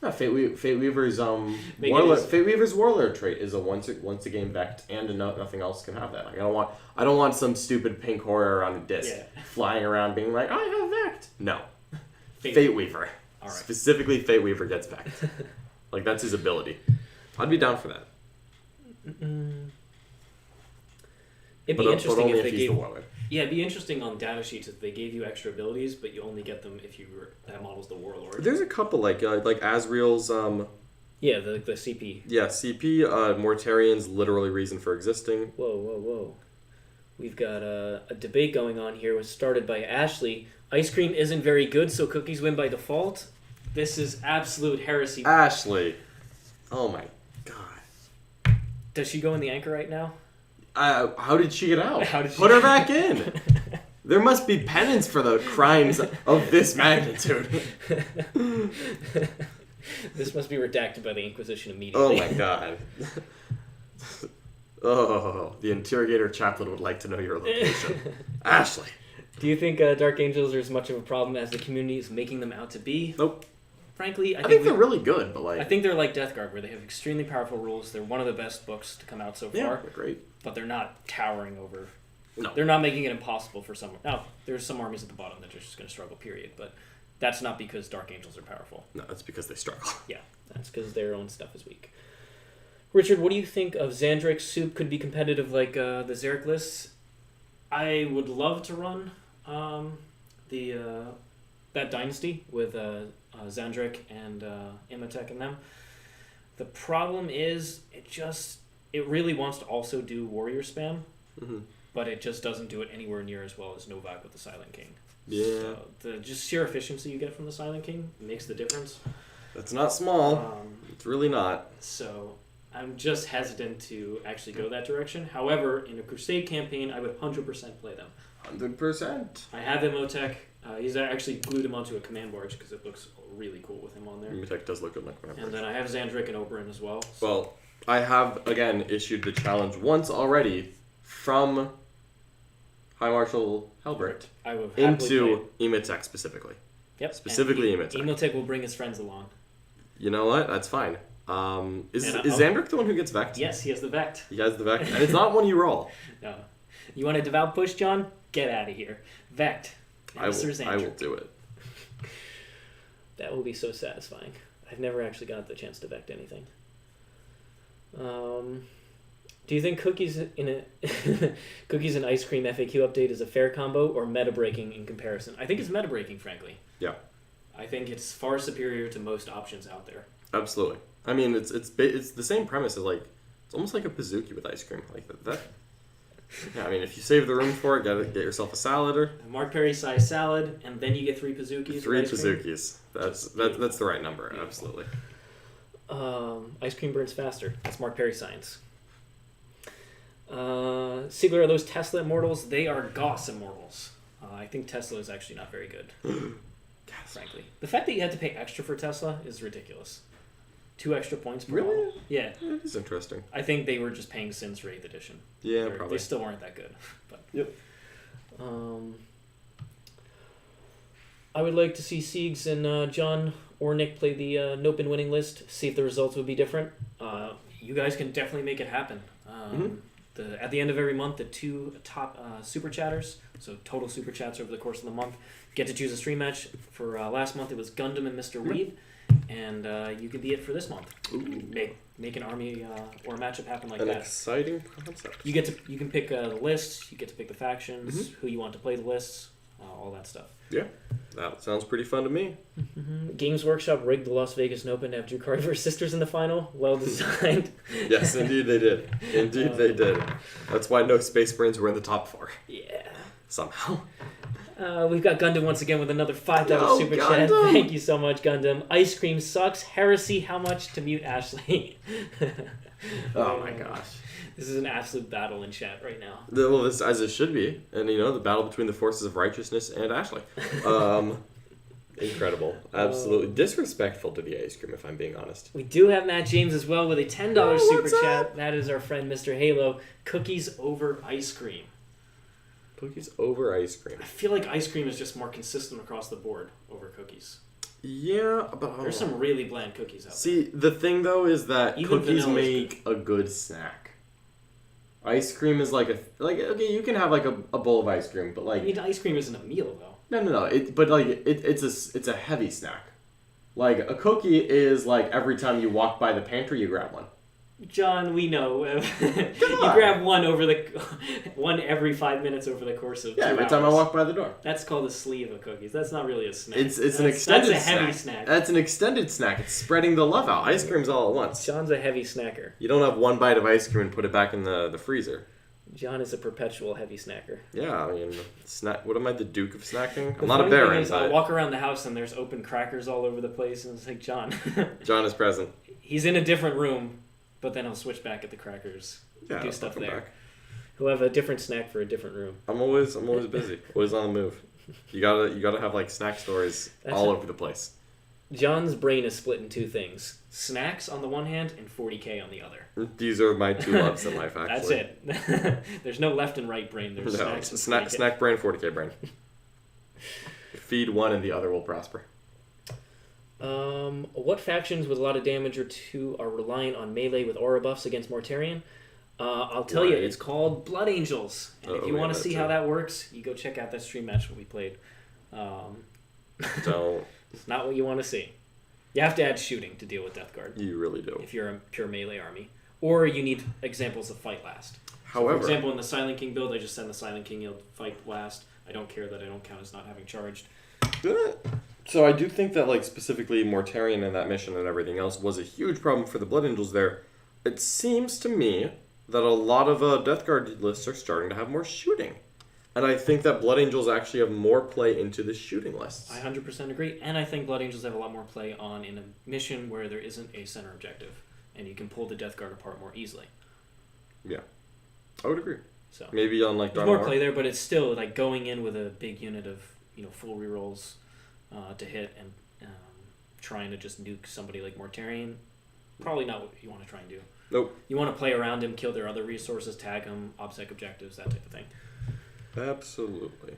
Yeah, Fate Weaver's Fate Weaver's Warlord trait is a once a game vect, and nothing else can have that. Like I don't want some stupid pink horror on a disc flying around being like, I have vect. No, Fate Weaver. All right. Specifically, Fate Weaver gets vect. Like that's his ability. I'd be down for that. It'd be interesting if they gave. Yeah, it'd be interesting on data sheets if they gave you extra abilities, but you only get them if that model's the Warlord. There's a couple like Azrael's. Yeah, the CP. Yeah, CP. Mortarian's literally reason for existing. Whoa. We've got a debate going on here, was started by Ashley. Ice cream isn't very good, so cookies win by default. This is absolute heresy. Ashley. Oh my god. Does she go in the anchor right now? How did she get out? Put her back in. There must be penance for the crimes of this magnitude. This must be redacted by the Inquisition immediately. Oh my god. Oh, the interrogator chaplain would like to know your location. Ashley. Do you think Dark Angels are as much of a problem as the community is making them out to be? Nope. Frankly, I think they're really good, but like... I think they're like Death Guard, where they have extremely powerful rules. They're one of the best books to come out so far. Yeah, they're great. But they're not towering over... No. They're not making it impossible for some... Now, there's some armies at the bottom that are just going to struggle, period. But that's not because Dark Angels are powerful. No, that's because they struggle. Yeah, that's because their own stuff is weak. Richard, what do you think of Xandrix? Soup could be competitive like the Xeric lists. I would love to run that dynasty with Xandric and Imhotep in them. The problem is it really wants to also do warrior spam, but it just doesn't do it anywhere near as well as Novak with the Silent King. Yeah. So the just sheer efficiency you get from the Silent King makes the difference. That's not small. It's really not. So I'm just hesitant to actually go that direction. However, in a Crusade campaign, I would 100% play them. 100%. I have Imhotep. He's actually glued him onto a command barge because it looks really cool with him on there. Imhotep does look good on a command barge. And then I have Xandric and Oberyn as well. So. Well, I have, again, issued the challenge once already from High Marshal Helbert into Imhotep specifically. Yep. Specifically Imhotep. Imhotep will bring his friends along. You know what? That's fine. Is Xandric the one who gets Vect? Yes, he has the Vect. He has the Vect. And it's not one you roll. No. You want a devout push, John? Get out of here. Vect. I will do it. That will be so satisfying. I've never actually got the chance to Vect anything. Do you think cookies and ice cream FAQ update is a fair combo or meta breaking in comparison? I think it's meta breaking, frankly. Yeah. I think it's far superior to most options out there. Absolutely. I mean, it's the same premise as like it's almost like a Pizookie with ice cream like that. Yeah, I mean, if you save the room for it, get yourself a salad or a Mark Perry size salad, and then you get 3 Pizookies. 3 Pizookies. That's the right number. Beautiful. Absolutely. Ice cream burns faster. That's Mark Perry science. Siegler, are those Tesla immortals? They are Gauss immortals. I think Tesla is actually not very good. Frankly, the fact that you had to pay extra for Tesla is ridiculous. 2 extra points per model. Yeah. It is interesting. I think they were just paying Sins for 8th edition. Yeah, probably. They still weren't that good. But yep. I would like to see Siegs and John or Nick play the Nopin winning list, see if the results would be different. You guys can definitely make it happen. At the end of every month, the 2 top super chatters, so total super chats over the course of the month, get to choose a stream match. For last month, it was Gundam and Mr. Weed. And you could be it for this month. Make an army or a matchup happen like that. An exciting concept. You can pick the lists. You get to pick the factions, who you want to play the lists, all that stuff. Yeah, that sounds pretty fun to me. Games Workshop rigged the Las Vegas Open to have Drukhari vs. Sisters in the final. Well designed. Yes, indeed they did. Indeed they did. That's why no Space Marines were in the top 4. Yeah. Somehow. We've got Gundam once again with another $5 Yo, super chat. Gundam! Thank you so much, Gundam. Ice cream sucks. Heresy, how much to mute Ashley? Oh my gosh. This is an absolute battle in chat right now. Well, this as it should be, and the battle between the forces of righteousness and Ashley. Incredible, absolutely disrespectful to the ice cream, if I'm being honest. We do have Matt James as well with a $10 super chat. That is our friend Mr. Halo. Cookies over ice cream. Cookies over ice cream. I feel like ice cream is just more consistent across the board over cookies. Yeah, but There's some really bland cookies out there. See, the thing though is that Even cookies vanilla is make a good snack. Ice cream is like okay, you can have like a bowl of ice cream, but like I mean, ice cream isn't a meal though. no. It's a heavy snack. Like a cookie is like every time you walk by the pantry, you grab one. John, we know. You on. grab one every 5 minutes over the course of 2 hours. Every time I walk by the door. That's called a sleeve of cookies. That's not really a snack. It's an extended That's a heavy snack. That's an extended snack. It's spreading the love out. Ice cream's all at once. John's a heavy snacker. You don't have one bite of ice cream and put it back in the freezer. John is a perpetual heavy snacker. Yeah, I mean, what am I, the Duke of snacking? The I'm not a funny thing baron, is, I'll but walk around the house and there's open crackers all over the place, and it's like, John. John is present. He's in a different room, but then he'll switch back at the crackers. Yeah, do stuff I'll come there. back. He'll have a different snack for a different room. I'm always busy, always on the move. You gotta have like snack stories all over the place. John's brain is split in two things: snacks on the one hand and 40K on the other. These are my two loves in life, actually. That's it. There's no left and right brain. There's snacks and 40K. Snack brain, 40K brain. Feed one and the other will prosper. What factions with a lot of damage or two are reliant on melee with aura buffs against Mortarion? I'll tell you, it's called Blood Angels. And if you want to see how that works, you go check out that stream match that we played. Don't. It's not what you want to see. You have to add shooting to deal with Death Guard. You really do. If you're a pure melee army. Or you need examples of fight last. However, so for example, in the Silent King build, I just send the Silent King, he'll fight last. I don't care that I don't count as not having charged. So I do think that, like, specifically Mortarion and that mission and everything else was a huge problem for the Blood Angels there. It seems to me that a lot of Death Guard lists are starting to have more shooting. And I think that Blood Angels actually have more play into the shooting lists. I 100% agree. And I think Blood Angels have a lot more play on in a mission where there isn't a center objective. And you can pull the Death Guard apart more easily. Yeah. I would agree. So maybe on, like, there's more play there, but it's still, like, going in with a big unit of, full rerolls to hit and trying to just nuke somebody like Mortarion. Probably not what you want to try and do. Nope. You want to play around him, kill their other resources, tag him, obsec objectives, that type of thing. Absolutely.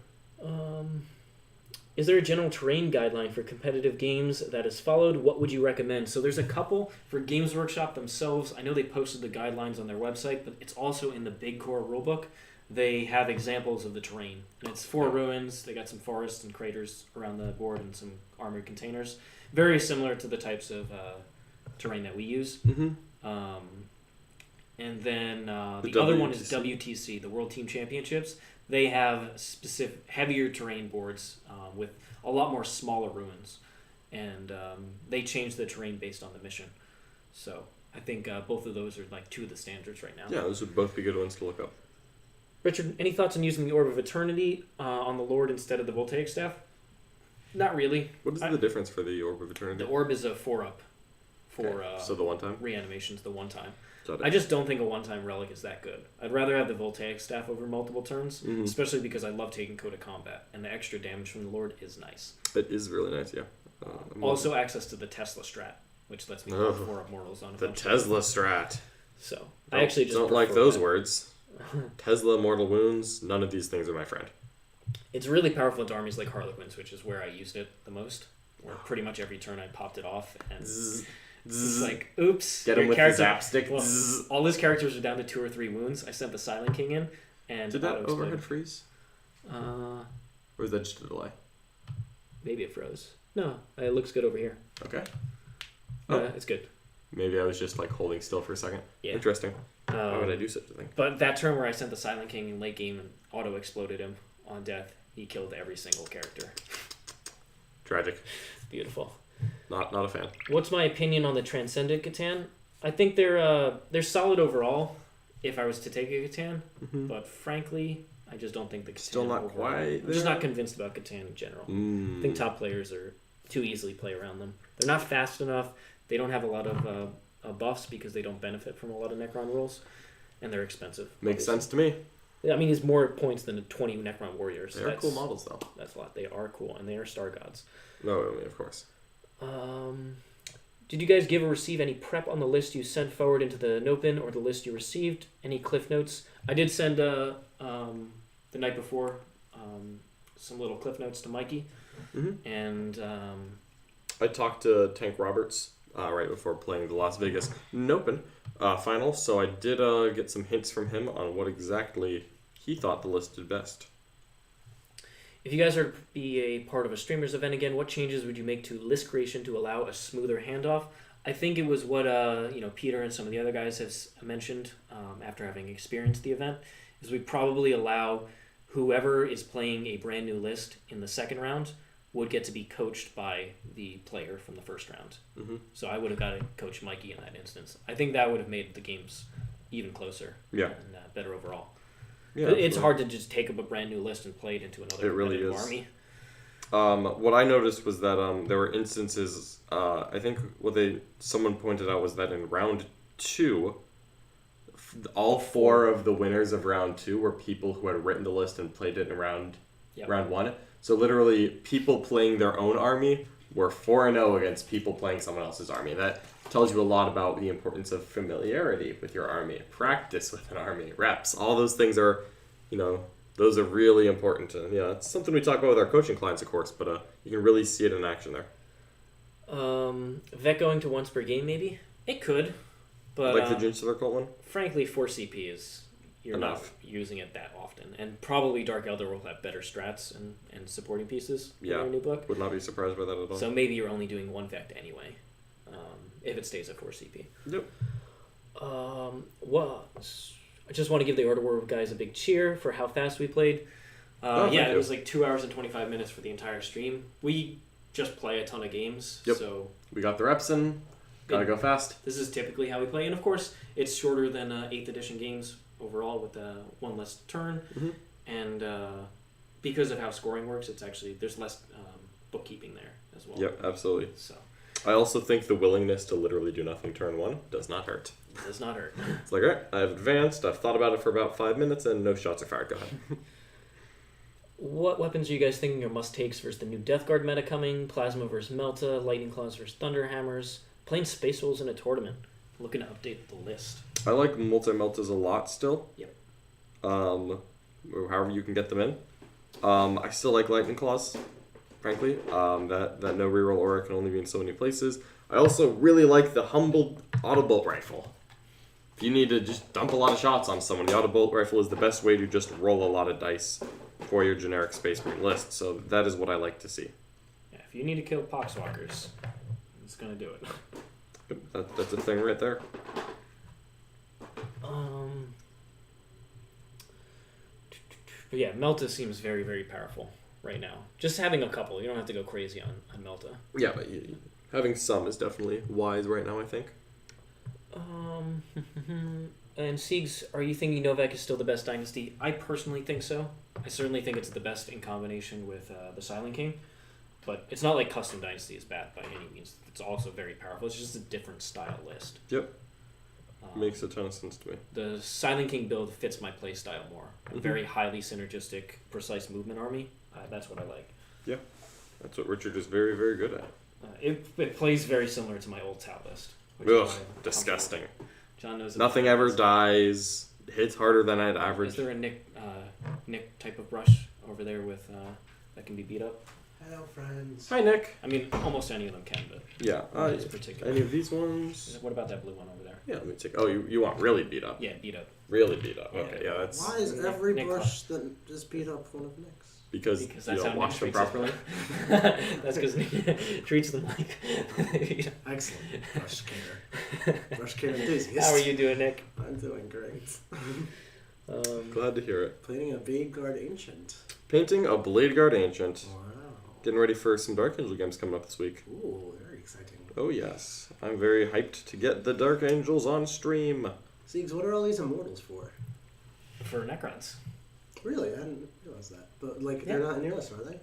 Is there a general terrain guideline for competitive games that is followed? What would you recommend? So there's a couple for Games Workshop themselves. I know they posted the guidelines on their website, but it's also in the Big Core rulebook. They have examples of the terrain. And it's 4 ruins. They got some forests and craters around the board and some armored containers. Very similar to the types of terrain that we use. Mm-hmm. And then the other one is WTC, the World Team Championships. They have specific heavier terrain boards with a lot more smaller ruins, and they change the terrain based on the mission. So I think both of those are like 2 of the standards right now. Yeah, those would both be good ones to look up. Richard, any thoughts on using the Orb of Eternity on the Lord instead of the Voltaic Staff? Not really. What is the difference for the Orb of Eternity? The Orb is a 4-up for so the one time reanimations, the one time. Got it. I just don't think a one-time relic is that good. I'd rather have the Voltaic Staff over multiple turns, especially because I love taking Code of Combat, and the extra damage from the Lord is nice. It is really nice, yeah. Also access to the Tesla strat, which lets me put 4-up mortals on a the bunch Tesla strat. So I actually just don't like those that. words. Tesla, mortal wounds, none of these things are my friend. It's really powerful to armies like Harlequins, which is where I used it the most. Where pretty much every turn I popped it off, and it's like, oops. Get him with the zap stick. Well, all his characters are down to 2 or 3 wounds. I sent the Silent King in, and did that overhead freeze? Or is that just a delay? Maybe it froze. No, it looks good over here. Okay. It's good. Maybe I was just like holding still for a second. Yeah. Interesting. Why would I do such a thing? But that turn where I sent the Silent King in late game and auto exploded him on death, he killed every single character. Tragic. Beautiful. Not a fan. What's my opinion on the Transcendent Catan? I think they're solid overall if I was to take a Catan, but frankly, I just don't think the Catan Still not overall. quite I'm just there? not convinced about Catan in general. I think top players are too easily play around them. They're not fast enough. They don't have a lot of buffs because they don't benefit from a lot of Necron rules, and they're expensive. Makes sense to me. I mean, it's more points than 20 Necron warriors. They are cool models, though. That's a lot. They are cool, and they are star gods. No, I mean, of course. Did you guys give or receive any prep on the list you sent forward into the Nopin or the list you received? Any cliff notes? I did send the night before some little cliff notes to Mikey, and I talked to Tank Roberts right before playing the Las Vegas Nopin final, so I did get some hints from him on what exactly he thought the list did best. if you guys are to be a part of a streamers event again, what changes would you make to list creation to allow a smoother handoff? I think it was what Peter and some of the other guys have mentioned after having experienced the event, is we probably allow whoever is playing a brand new list in the second round would get to be coached by the player from the first round. So I would have got to coach Mikey in that instance. I think that would have made the games even closer and better overall. Yeah, it's hard to just take up a brand new list and play it into another army. What I noticed was that there were instances, I think someone pointed out was that in round 2, all 4 of the winners of round 2 were people who had written the list and played it in round 1. So literally, people playing their own army were 4-0 against people playing someone else's army. That tells you a lot about the importance of familiarity with your army, practice with an army, reps. All those things are, those are really important. And it's something we talk about with our coaching clients, of course, but you can really see it in action there. Vet going to once per game, maybe? It could. But, like the Jinsular Cult one? Frankly, 4 CP is... You're enough. Not using it that often. And probably Dark Elder will have better strats and supporting pieces in their new book. Would not be surprised by that at all. So maybe you're only doing 1 Vect anyway, if it stays at 4 CP. Yep. I just want to give the Order War guys a big cheer for how fast we played. It was like 2 hours and 25 minutes for the entire stream. We just play a ton of games. Yep. So we got the reps in. Gotta go fast. This is typically how we play. And of course, it's shorter than 8th edition games overall with 1 less turn. And because of how scoring works, it's actually, there's less bookkeeping there as well. Yep, absolutely. So I also think the willingness to literally do nothing turn 1 does not hurt. It does not hurt. It's like, all right, I've advanced, I've thought about it for about 5 minutes, and no shots are fired. Go ahead. What weapons are you guys thinking are must-takes versus the new Death Guard meta coming? Plasma versus Melta, Lightning Claws versus Thunder Hammers, playing Space Wolves in a tournament. Looking to update the list. I like multi-meltas a lot still. Yep. However you can get them in. I still like Lightning Claws, frankly. That no reroll aura can only be in so many places. I also really like the humbled Autobolt rifle. If you need to just dump a lot of shots on someone, the Autobolt rifle is the best way to just roll a lot of dice for your generic Space Marine list. So that is what I like to see. Yeah, if you need to kill Poxwalkers, it's gonna do it. That's a thing right there. But yeah, Melta seems very, very powerful right now. Just having a couple, you don't have to go crazy on Melta. Yeah, but having some is definitely wise right now, I think. And Siegs, are you thinking Novak is still the best dynasty? I personally think so. I certainly think it's the best in combination with the Silent King. But it's not like Custom Dynasty is bad by any means. It's also very powerful. It's just a different style list. Yep. Makes a ton of sense to me. The Silent King build fits my play style more. A very highly synergistic, precise movement army. That's what I like. Yeah. That's what Richard is very, very good at. It plays very similar to my old Tau list. Ugh, disgusting. John knows. Nothing ever dies. Hits harder than I'd average. Is there a Nick type of brush over there with that can be beat up? Hello, friends. Hi, Nick. I mean, almost any of them can, but yeah. particular. Any of these ones? What about that blue one over there? Yeah, let me take. Oh, you want really beat up? Yeah, beat up. Really beat up. Okay, yeah, that's. Why is every brush that just beat up one of Nick's? Because that's you don't wash them properly. That's because Nick treats them like. Excellent, brush care. Brush care enthusiast. How are you doing, Nick? I'm doing great. Glad to hear it. Painting a Blade Guard Ancient. Painting a Blade Guard Ancient. Wow. Getting ready for some Dark Angel games coming up this week. Ooh, very exciting. Oh yes, I'm very hyped to get the Dark Angels on stream. Siegs, what are all these immortals for? For Necrons. Really? I didn't realize that. But, like, they're not in your list, are they?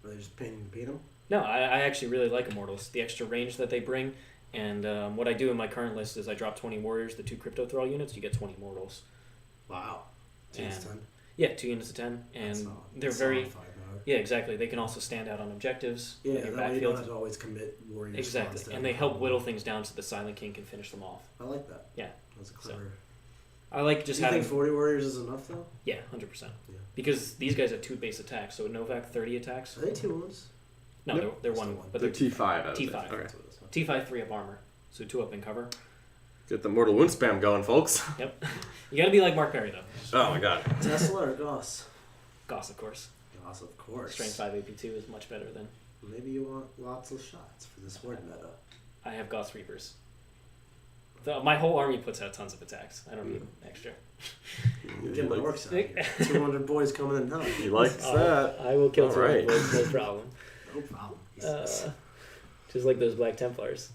Or they just paint them? No, I actually really like Immortals. The extra range that they bring. And what I do in my current list is I drop 20 Warriors, the 2 Crypto Thrall units, you get 20 Immortals. Wow. 2 And- is 10. Yeah, 2 units of 10. And That's solid. they're That's very... solid firepower. Yeah, exactly. They can also stand out on objectives. Yeah, in your that way you don't backfield. have to always commit warriors. Exactly. squads to And they every help combo. whittle things down so the Silent King can finish them off. I like that. Yeah. That's a clever. I like just Do you having... think 40 warriors is enough, though? Yeah, 100%. Yeah. Because these guys have 2 base attacks, so at Novak, 30 attacks. Are they 2 wounds? No, Nope. they're Still one, one. but They're they're T5. T5. Okay. That's what it is. T5, 3 up armor. So 2 up in cover. Get the mortal wound spam going, folks. Yep. You gotta be like Mark Perry, though. Oh my god. Tesla or Goss? Goss, of course. Goss, of course. Strength 5 AP2 is much better than... Maybe you want lots of shots for this word meta. I have Goss Reapers. My whole army puts out tons of attacks. I don't need extra. Get my orcs out here. 200 boys coming in hell. He likes that. I will kill All 200 right. boys, no problem. No problem. He says. Just like those Black Templars.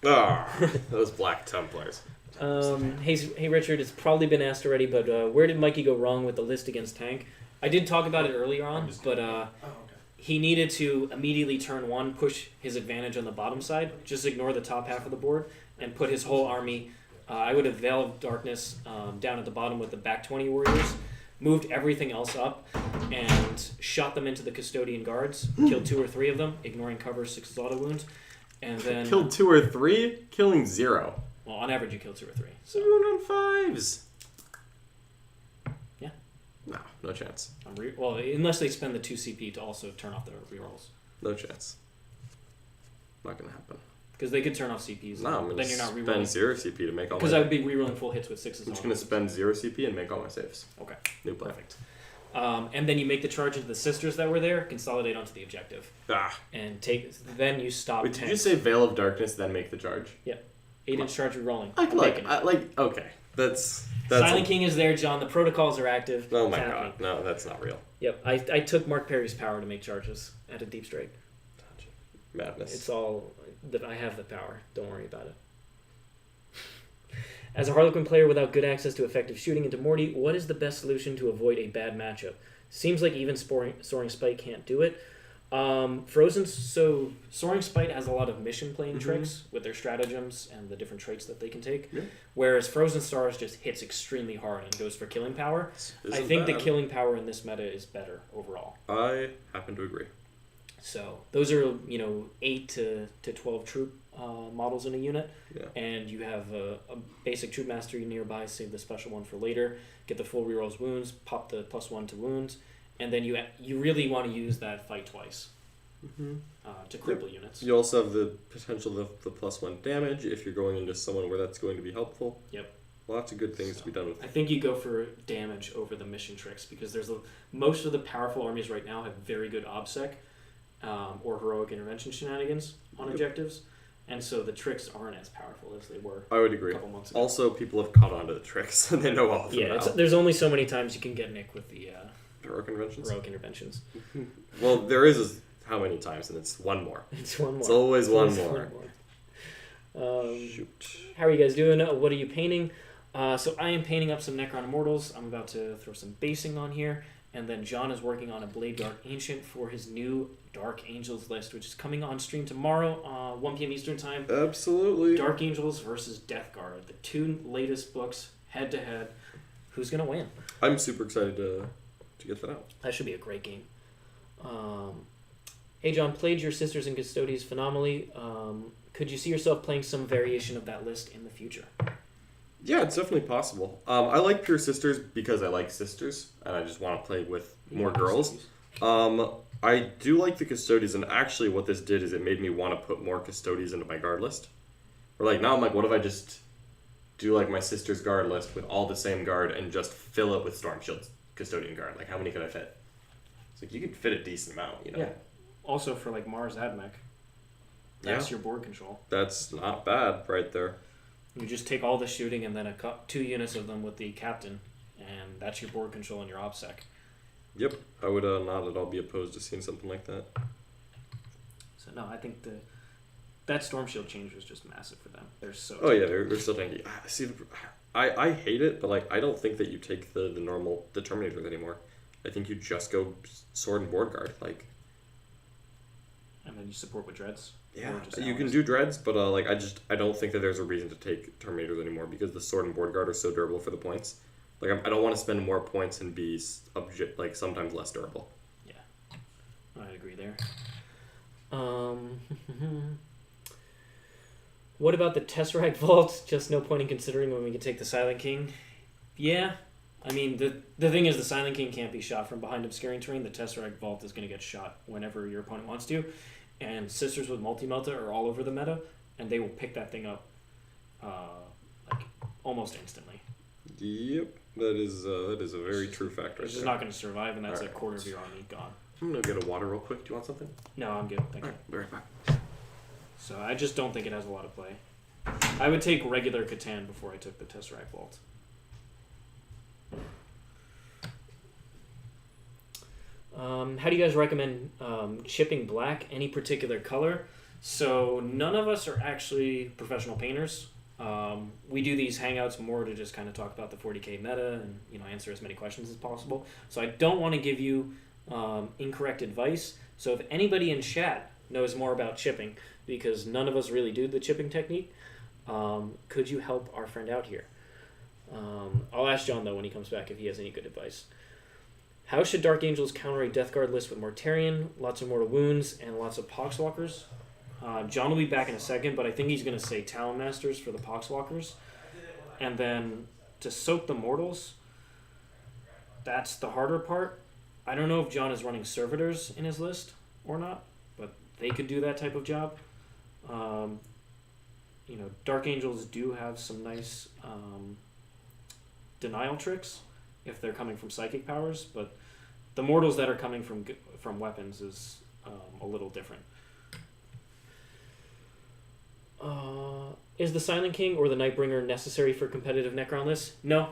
Ah, those Black Templars. Hey Richard, it's probably been asked already, but where did Mikey go wrong with the list against Tank? I did talk about it earlier on, but Oh, okay. he needed to immediately turn 1, push his advantage on the bottom side, just ignore the top half of the board, and put his whole army. I would have Veil of Darkness down at the bottom with the back 20 warriors, moved everything else up, and shot them into the Custodian Guards, killed 2 or 3 of them, ignoring cover, 6 auto wounds, and then... Killed 2 or 3, killing 0. Well, on average you kill 2 or 3. So 7 on 5s. Yeah. No chance. well, unless they spend the 2 CP to also turn off the rerolls. No chance. Not gonna happen. Because they could turn off CPs. No, I'm and gonna then you're not spend rerolling. 0 CP to make all Because my... I would be rerolling full hits with 6s. I'm just gonna spend 0 CP and make all my saves. Okay. New plan. Perfect. And then you make the charge into the sisters that were there, consolidate onto the objective, Ah. and take. Then you stop. Wait, did you tanks. say Veil of Darkness, then make the charge? 8-inch charge rerolling? Okay. That's Silent King is there, John. The protocols are active. Oh my It's god. happening. No, that's not real. Yep. I took Mark Perry's power to make charges at a deep strike. Madness. It's all. I have the power. Don't worry about it. As a Harlequin player without good access to effective shooting into Morty, what is the best solution to avoid a bad matchup? Seems like even Soaring Spite can't do it. Soaring Spite has a lot of mission playing tricks with their stratagems and the different traits that they can take. Yeah. Whereas Frozen Stars just hits extremely hard and goes for killing power. I think the killing power in this meta is better overall. I happen to agree. So those are 8 to 12 troop models in a unit, Yeah. and you have a basic troop mastery nearby. Save the special one for later. Get the full rerolls wounds. Pop the +1 to wounds, and then you really want to use that fight twice to cripple units. You also have the potential of the +1 damage if you're going into someone where that's going to be helpful. Yep. Lots of good things to be done with. I think you go for damage over the mission tricks because most of the powerful armies right now have very good obsec or heroic intervention shenanigans on objectives, and so the tricks aren't as powerful as they were I would a agree. couple months ago. Also, people have caught on to the tricks and they know all of them now. There's only so many times you can get Nick with the Heroic interventions? heroic interventions. Well, there is how many times, and it's one more. It's one more. It's always one It's more. Shoot. How are you guys doing? What are you painting? So I am painting up some Necron Immortals. I'm about to throw some basing on here. And then John is working on a Blade Guard Ancient for his new Dark Angels list, which is coming on stream tomorrow, 1 p.m. Eastern Time. Absolutely. Dark Angels versus Death Guard. The 2 latest books, head-to-head. Who's going to win? I'm super excited to get that out. That should be a great game. Hey John, played your Sisters and Custodies phenomenally. Could you see yourself playing some variation of that list in the future? Yeah, it's definitely possible. I like Pure Sisters because I like sisters, and I just want to play with more girls. I do like the Custodies, and actually what this did is it made me want to put more Custodies into my guard list. Or like, now I'm like, what if I just do like my sister's guard list with all the same guard and just fill it with Storm Shield's Custodian guard? Like, how many could I fit? It's like, you could fit a decent amount, you know? Yeah. Also for like Mars Admech. That's your board control. That's not bad right there. You just take all the shooting and then 2 units of them with the captain, and that's your board control and your OPSEC. Yep, I would not at all be opposed to seeing something like that. So no, I think that Storm Shield change was just massive for them. They're so. Oh yeah, they're still tanky. See, I hate it, but like I don't think that you take the Terminators anymore. I think you just go Sword and Board Guard. Like. And then you support with Dreads. Yeah, you can do Dreads, but like I don't think that there's a reason to take Terminators anymore because the Sword and Board Guard are so durable for the points. Like I don't want to spend more points and be like sometimes less durable. Yeah, I'd agree there. What about the Tesseract Vault? Just no point in considering when we can take the Silent King. Yeah, I mean the thing is the Silent King can't be shot from behind obscuring terrain. The Tesseract Vault is going to get shot whenever your opponent wants to, and Sisters with Multi-Melta are all over the meta, and they will pick that thing up like almost instantly. Yep, that is a very true fact. It's just not going to survive, and that's a quarter of your army gone. I'm gonna get a water real quick. Do you want something? No, I'm good. Thank you. Be right back. So I just don't think it has a lot of play. I would take regular Catan before I took the Tesseract Vault. How do you guys recommend chipping black? Any particular color? So none of us are actually professional painters. We do these hangouts more to just kind of talk about the 40k meta and answer as many questions as possible. So I don't want to give you incorrect advice. So if anybody in chat knows more about chipping, because none of us really do the chipping technique, could you help our friend out here? I'll ask John though when he comes back if he has any good advice. How should Dark Angels counter a Death Guard list with Mortarion, lots of mortal wounds, and lots of Poxwalkers? John will be back in a second, but I think he's going to say Talon Masters for the Poxwalkers. And then to soak the mortals, that's the harder part. I don't know if John is running Servitors in his list or not, but they could do that type of job. Dark Angels do have some nice denial tricks if they're coming from psychic powers, but the mortals that are coming from weapons is a little different. Is the Silent King or the Nightbringer necessary for competitive Necron lists? No.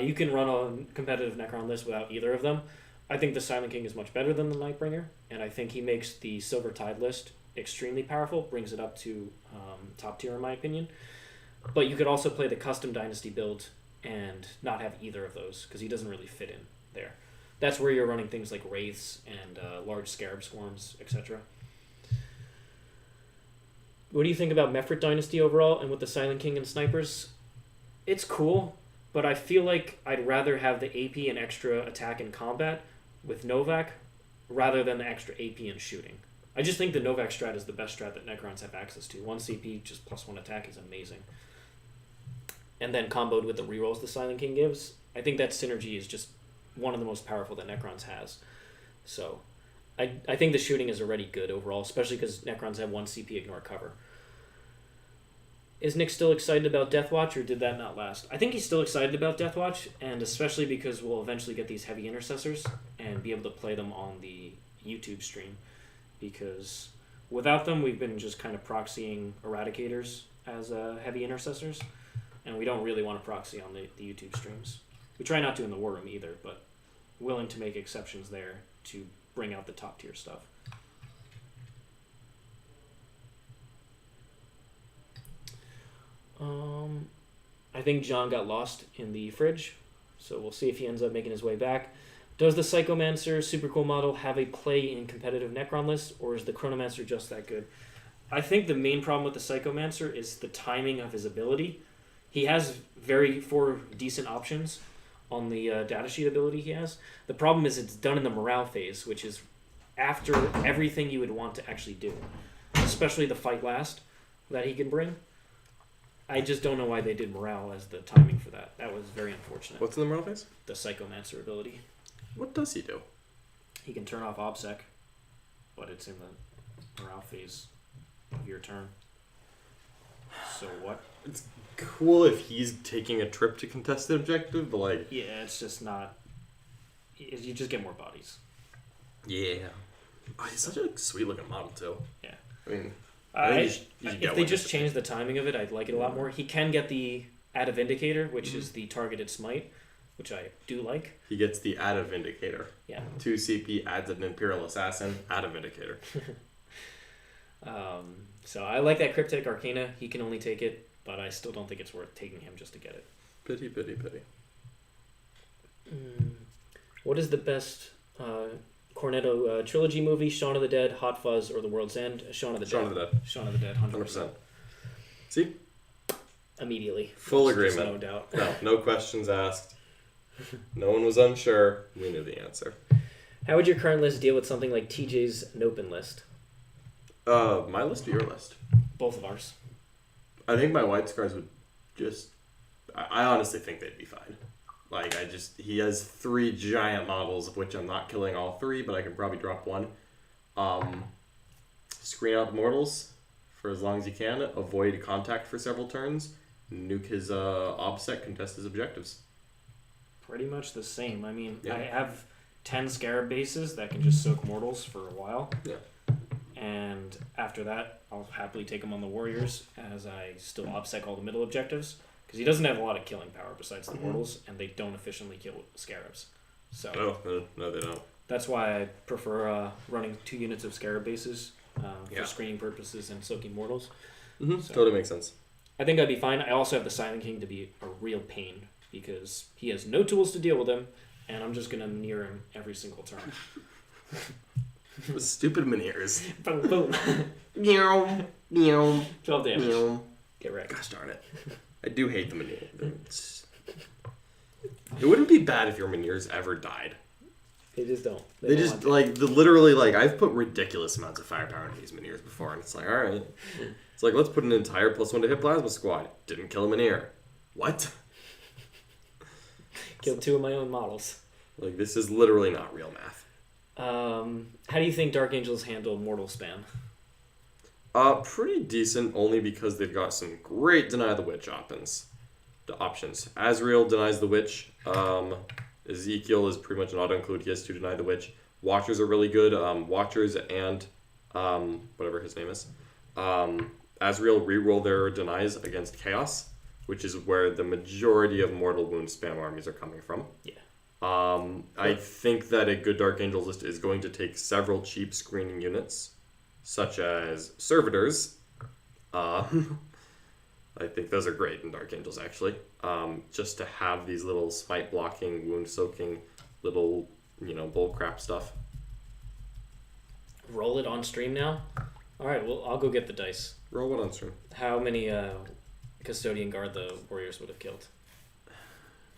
You can run a competitive Necron list without either of them. I think the Silent King is much better than the Nightbringer, and I think he makes the Silver Tide list extremely powerful, brings it up to top tier in my opinion. But you could also play the custom Dynasty build and not have either of those, because he doesn't really fit in there. That's where you're running things like Wraiths and large Scarab Swarms, etc. What do you think about Mephrit Dynasty overall and with the Silent King and Snipers? It's cool, but I feel like I'd rather have the AP and extra attack and combat with Novak rather than the extra AP and shooting. I just think the Novak strat is the best strat that Necrons have access to. 1 CP, just +1 attack is amazing. And then comboed with the rerolls the Silent King gives, I think that synergy is just one of the most powerful that Necrons has. So I think the shooting is already good overall, especially because Necrons have 1 CP ignore cover. Is Nick still excited about Deathwatch, or did that not last? I think he's still excited about Deathwatch, and especially because we'll eventually get these heavy intercessors and be able to play them on the YouTube stream. Because without them, we've been just kind of proxying Eradicators as heavy intercessors, and we don't really want to proxy on the YouTube streams. We try not to in the War Room either, but willing to make exceptions there to bring out the top tier stuff. I think John got lost in the fridge, so we'll see if he ends up making his way back. Does the Psychomancer super cool model have a play in competitive Necron lists, or is the Chronomancer just that good? I think the main problem with the Psychomancer is the timing of his ability. He has 4 decent options on the datasheet ability he has. The problem is it's done in the morale phase, which is after everything you would want to actually do, especially the fight last that he can bring. I just don't know why they did morale as the timing for that. That was very unfortunate. What's in the morale phase? The Psychomancer ability. What does he do? He can turn off OBSEC, but it's in the morale phase of your turn. So what? It's cool if he's taking a trip to contested objective, but like... Yeah, it's just not... You just get more bodies. Yeah. Oh, he's such a sweet looking model too. Yeah. I mean... if they just change the timing of it, I'd like it a lot more. He can get the Add a Vindicator, which is the targeted smite, which I do like. He gets the Add a Vindicator. Yeah. 2 CP, adds an Imperial Assassin, Add a Vindicator. So I like that Cryptic Arcana. He can only take it, but I still don't think it's worth taking him just to get it. Pity, pity, pity. What is the best Cornetto trilogy movie? Shaun of the Dead, Hot Fuzz, or The World's End? Shaun of the Dead. Shaun of the Dead, 100%. See? Immediately. Full agreement. No doubt. No questions asked. No one was unsure. We knew the answer. How would your current list deal with something like TJ's Nopen list? My list or your list? Both of ours. I think my white scars would just... I honestly think they'd be fine. Like, he has 3 giant models, of which I'm not killing all 3, but I can probably drop 1. Screen out mortals for as long as you can. Avoid contact for several turns. Nuke his obsec, contest his objectives. Pretty much the same. I mean, Yeah. I have 10 Scarab bases that can just soak mortals for a while. Yeah. And after that, I'll happily take him on the warriors as I still obsec all the middle objectives. Because he doesn't have a lot of killing power besides the mortals, and they don't efficiently kill scarabs. So No, they don't. that's why I prefer running 2 units of scarab bases for screening purposes and soaking mortals. Mm-hmm. So Totally makes sense. I think I'd be fine. I also have the Silent King to be a real pain because he has no tools to deal with him, and I'm just gonna near him every single turn. Stupid Minears. Boom, boom. Meow, meow, 12 damage. meow. Get wrecked. Gosh darn it. I do hate the Minears. It wouldn't be bad if your Minears ever died. They just don't. They just, literally, I've put ridiculous amounts of firepower into these Minears before, and it's like, alright. It's like, let's put an entire +1 to hit plasma squad. Didn't kill a Minear. What? Killed 2 of my own models. Like, this is literally not real math. How do you think Dark Angels handle mortal spam? Pretty decent, only because they've got some great Deny the Witch options. Azrael denies the Witch. Ezekiel is pretty much an auto-include. He has to deny the Witch. Watchers are really good. Watchers and whatever his name is. Azrael reroll their denies against Chaos, which is where the majority of mortal wound spam armies are coming from. Yeah. I think that a good Dark Angels list is going to take several cheap screening units, such as Servitors. I think those are great in Dark Angels, actually. Just to have these little smite blocking, wound soaking, little, bullcrap stuff. Roll it on stream now? Alright, well, I'll go get the dice. Roll one on stream. How many Custodian Guard the Warriors would have killed?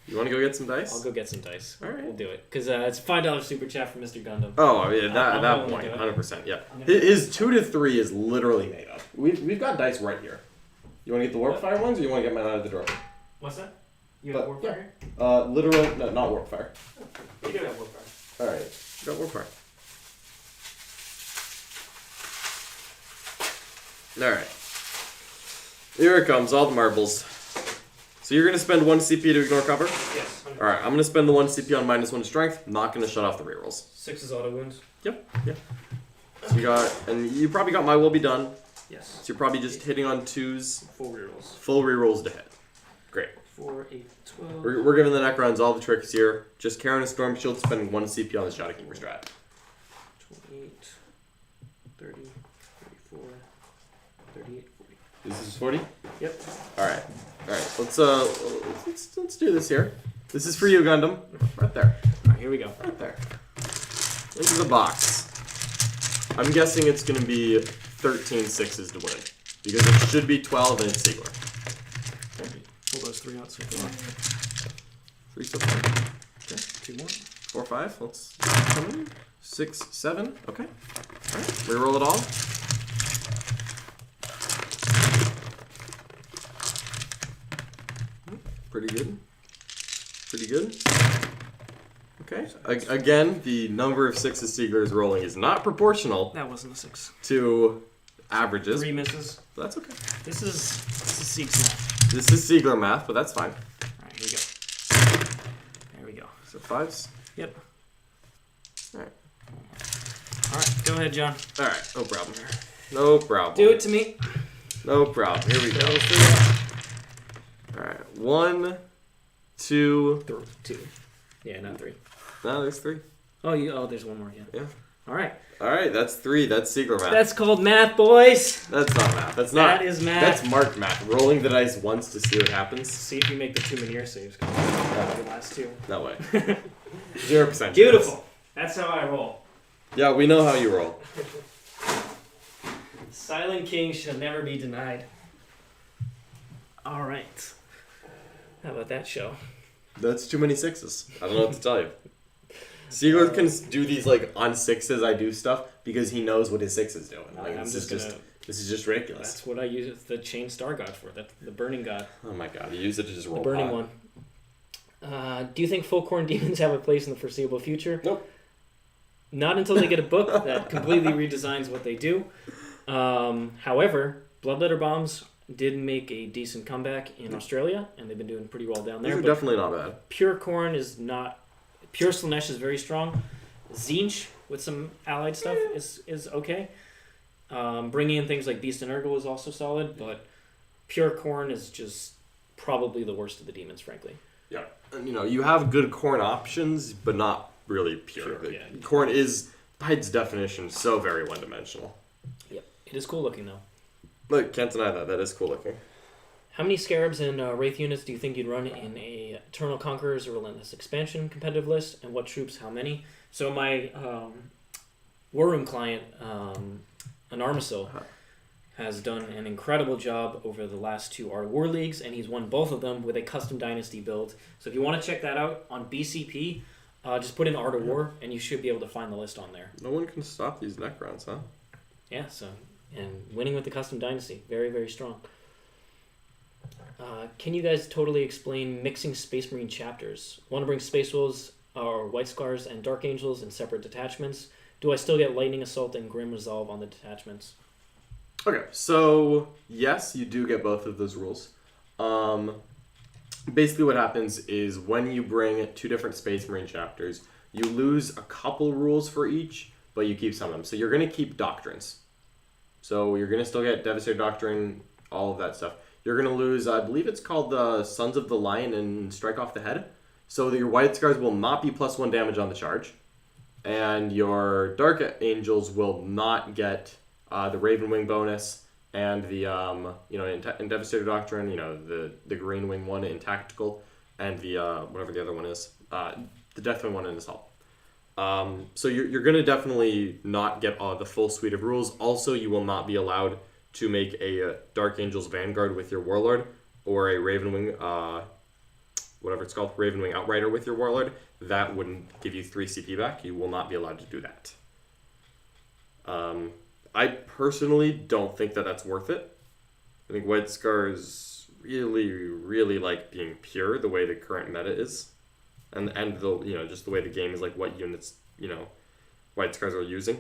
You want to go get some dice? I'll go get some dice. Alright. We'll do it. Because it's $5 super chat from Mr. Gundam. Oh, yeah, at I'm that willing to point, do it. 100%, yeah. His 2 to 3 is literally made up. We've got dice right here. You want to get the Warp Fire ones, or you want to get mine out of the drawer? What's that? You have But, Warfire? Literal, no, not Warp Fire. You do have Warfire. Alright, got Warp Fire. Alright. Here it comes, all the marbles. So you're going to spend 1 CP to ignore cover? Yes. Alright, I'm going to spend the 1 CP on -1 strength. Not going to shut off the rerolls. 6 is auto wounds. Yep. So you got, and you probably got My Will Be Done. Yes. So you're probably just hitting on 2s. Full rerolls. Full rerolls to hit. Great. 4, 8, 12. We're giving the Necrons all the tricks here. Just carrying a Storm Shield, spending 1 CP on the Shadowkeeper strat. 28, 30, 34, 38, 40. This is 40? Yep. Alright. Let's do this here. This is for you, Gundam. Right there. Alright, here we go. Right there. Into the box. I'm guessing it's going to be 13 6s to win. Because it should be 12 and it's Siegler. Pull those 3 out so far. 3 so far. Okay, 2 more. 4, 5. Let's come in. 6, 7. Okay. Alright. Reroll it all. Pretty good. Pretty good. Okay. Again, the number of 6s Sieglers rolling is not proportional That wasn't a 6. to averages. 3 misses. That's okay. This is Sieg's math. This is Siegler math, but that's fine. Alright, here we go. There we go. So 5s. Yep. Alright. Alright, go ahead, John. Alright, no problem. No problem. Do it to me. No problem. Here we go. Alright. 1, 2. 2. Yeah, not 3. No, there's 3. Oh, there's one more, yeah. Yeah. All right. All right, that's 3. That's Siegler math. That's called math, boys. That's not math. That's not. That is math. That's marked math. Rolling the dice once to see what happens. See if you make the 2 Minear saves. The last 2. No way. 0%. Beautiful. That's how I roll. Yeah, we know how you roll. Silent King shall never be denied. All right. How about that show? That's too many 6s. I don't know what to tell you. Siegler can do these like on 6s I do stuff because he knows what his 6 is doing. Like, this is just ridiculous. That's what I use the Chain Star God for. That's the Burning God. Oh my god, you use it to just roll. The Burning pot. one. Do you think Folkhorn Demons have a place in the foreseeable future? Nope. Not until they get a book that completely redesigns what they do. However, Bloodletter Bombs did make a decent comeback in Australia, and they've been doing pretty well down there. These are definitely not bad. Pure Corn is not... Pure Slanesh is very strong. Zinch, with some allied stuff, is okay. Bringing in things like Beast and Urgle is also solid, but Pure Corn is just probably the worst of the demons, frankly. Yeah. And, you have good corn options, but not really pure. Yeah. Corn is, by its definition, so very one-dimensional. Yep. It is cool looking, though. Look, can't deny that. That is cool looking. How many Scarabs and Wraith units do you think you'd run in a Eternal Conquerors or Relentless Expansion competitive list, and what troops, how many? So my War Room client, Anarmisil, has done an incredible job over the last 2 Art of War leagues, and he's won both of them with a custom Dynasty build. So if you want to check that out on BCP, just put in Art of War, and you should be able to find the list on there. No one can stop these Necrons, huh? Yeah, and winning with the custom Dynasty, very, very strong. Can you guys totally explain mixing Space Marine chapters? Want to bring Space Wolves or White Scars and Dark Angels in separate detachments? Do I still get Lightning Assault and Grim Resolve on the detachments? Okay, so yes, you do get both of those rules. Basically what happens is when you bring 2 different Space Marine chapters, you lose a couple rules for each, but you keep some of them. So you're going to keep Doctrines. So you're going to still get Devastator Doctrine, all of that stuff. You're going to lose, I believe it's called the Sons of the Lion and Strike Off the Head. So that your White Scars will not be +1 damage on the charge. And your Dark Angels will not get the Raven Wing bonus and the, in Devastator Doctrine, the Green Wing one in Tactical, and the, whatever the other one is, the Deathwing one in Assault. So you're going to definitely not get the full suite of rules. Also, you will not be allowed to make a Dark Angels Vanguard with your Warlord, or a Ravenwing, whatever it's called, Ravenwing Outrider with your Warlord. That wouldn't give you 3 CP back. You will not be allowed to do that. I personally don't think that that's worth it. I think White Scars really, really like being pure the way the current meta is. And the just the way the game is, like what units, White Scars are using.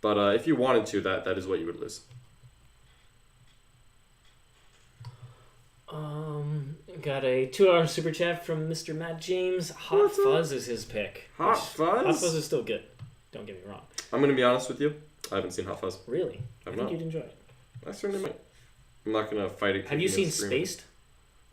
But if you wanted to, that is what you would lose. Got a $2 super chat from Mr. Matt James. Hot Fuzz is his pick. Hot Fuzz? Hot Fuzz is still good. Don't get me wrong. I'm going to be honest with you. I haven't seen Hot Fuzz. Really? I think not. you'd enjoy it. I certainly might. I'm not going to fight it. Have you seen Spaced?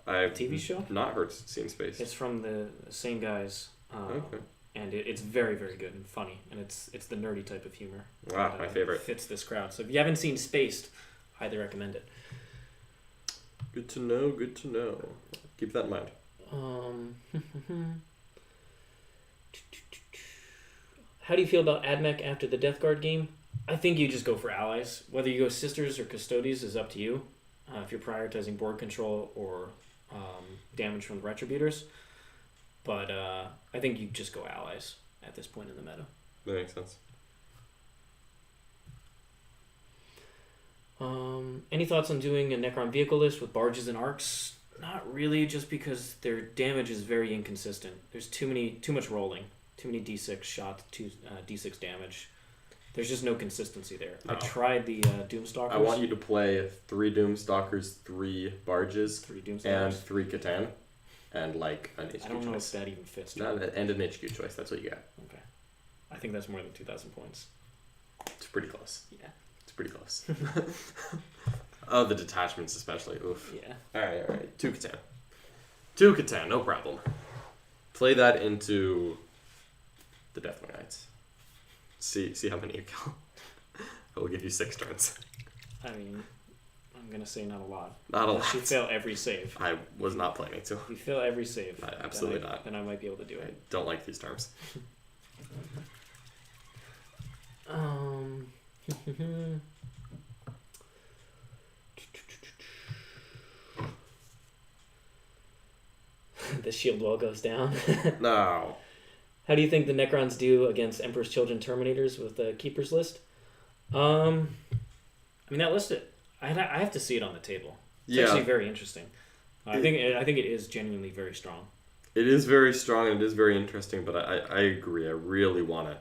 I've TV show? Not seen Spaced. It's from the same guys. Okay. And it's very, very good and funny. And it's the nerdy type of humor. Wow, that, my favorite. Fits this crowd. So if you haven't seen Spaced, highly recommend it. Good to know, good to know. Keep that in mind. How do you feel about AdMech after the Death Guard game? I think you just go for allies. Whether you go Sisters or Custodes is up to you. If you're prioritizing board control or damage from the Retributors. But I think you just go allies at this point in the meta. That makes sense. Any thoughts on doing a Necron vehicle list with barges and arcs? Not really, just because their damage is very inconsistent. There's too much rolling, too many D6 shots, D6 damage. There's just no consistency there. No. I tried the Doomstalkers. I want you to play 3 Doomstalkers, 3 barges, 3 Doomstalkers, and 3 Catan, and like an HQ choice. I don't know if that even fits. No, and an HQ choice. That's what you get. Okay, I think that's more than 2,000 points. It's pretty close. Yeah. It's pretty close. Oh, the detachments especially. Oof. Yeah. All right. 2 Catan. 2 Catan, no problem. Play that into the Deathwing Knights. See how many you kill. I will give you 6 turns. I mean, I'm gonna say not a lot. Not a Unless you lot. fail every save. I was not planning to. If you fail every save, Absolutely not. Then I might be able to do I it. don't like these terms. The shield wall goes down. No. How do you think the Necrons do against Emperor's Children Terminators with the Keeper's list? I mean, that list, I have to see it on the table. It's actually very interesting. I think it is genuinely very strong. It is very strong and it is very interesting, but I agree. I really want to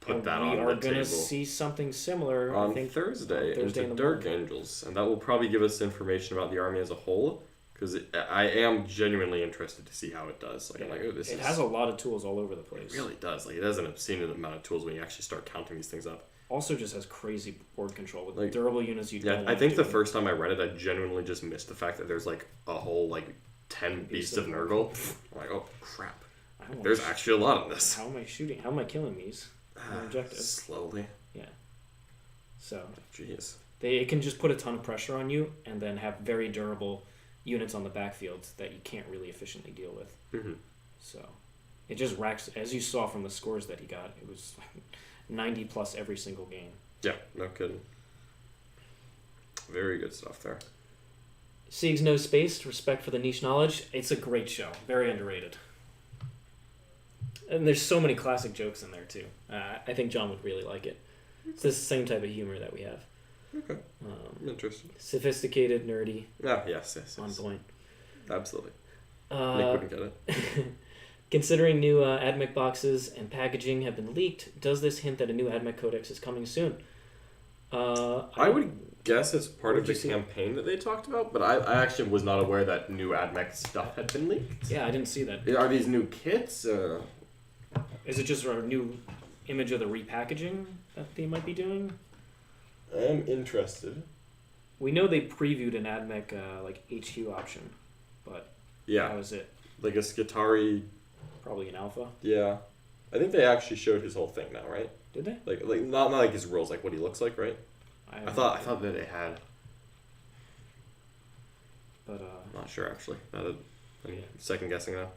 put that on the table. We are going to see something similar on I think, Thursday in into the Dark morning. Angels, and that will probably give us information about the army as a whole. Because I am genuinely interested to see how it does. Like, I'm like, oh, this it has a lot of tools all over the place. It really does. Like, it has an obscene amount of tools when you actually start counting these things up. Also, just has crazy board control with Like, durable units. Yeah, I think the first time I read it, I genuinely just missed the fact that there's like a whole like 10 beasts of Nurgle. I'm like, oh crap! There's actually a lot of this. How am I shooting? How am I killing these? My objectives. Slowly. Yeah. So. Jeez. It can just put a ton of pressure on you, and then have very durable units on the backfield that you can't really efficiently deal with. Mm-hmm. So, it just racks. As you saw from the scores that he got, it was 90 plus every single game. Yeah, no kidding. Very good stuff there. Siegs No Space, respect for the niche knowledge. It's a great show. Very underrated. And there's so many classic jokes in there, too. I think John would really like it. It's the same type of humor that we have. Okay. I'm interested. Sophisticated, nerdy. Yeah, yes. On point. Absolutely. Nick wouldn't get it. Considering new AdMech boxes and packaging have been leaked, does this hint that a new AdMech codex is coming soon? I would guess it's part of the campaign that they talked about, but I actually was not aware that new AdMech stuff had been leaked. Yeah, I didn't see that. Are these new kits? Is it just a new image of the repackaging that they might be doing? I am interested. We know they previewed an AdMech like HQ option, but that was it. Like a Skitari. Probably an alpha. Yeah, I think they actually showed his whole thing now, right? Did they? Like not like his rules, like what he looks like, right? I thought that they had. But not sure actually. I'm second guessing now.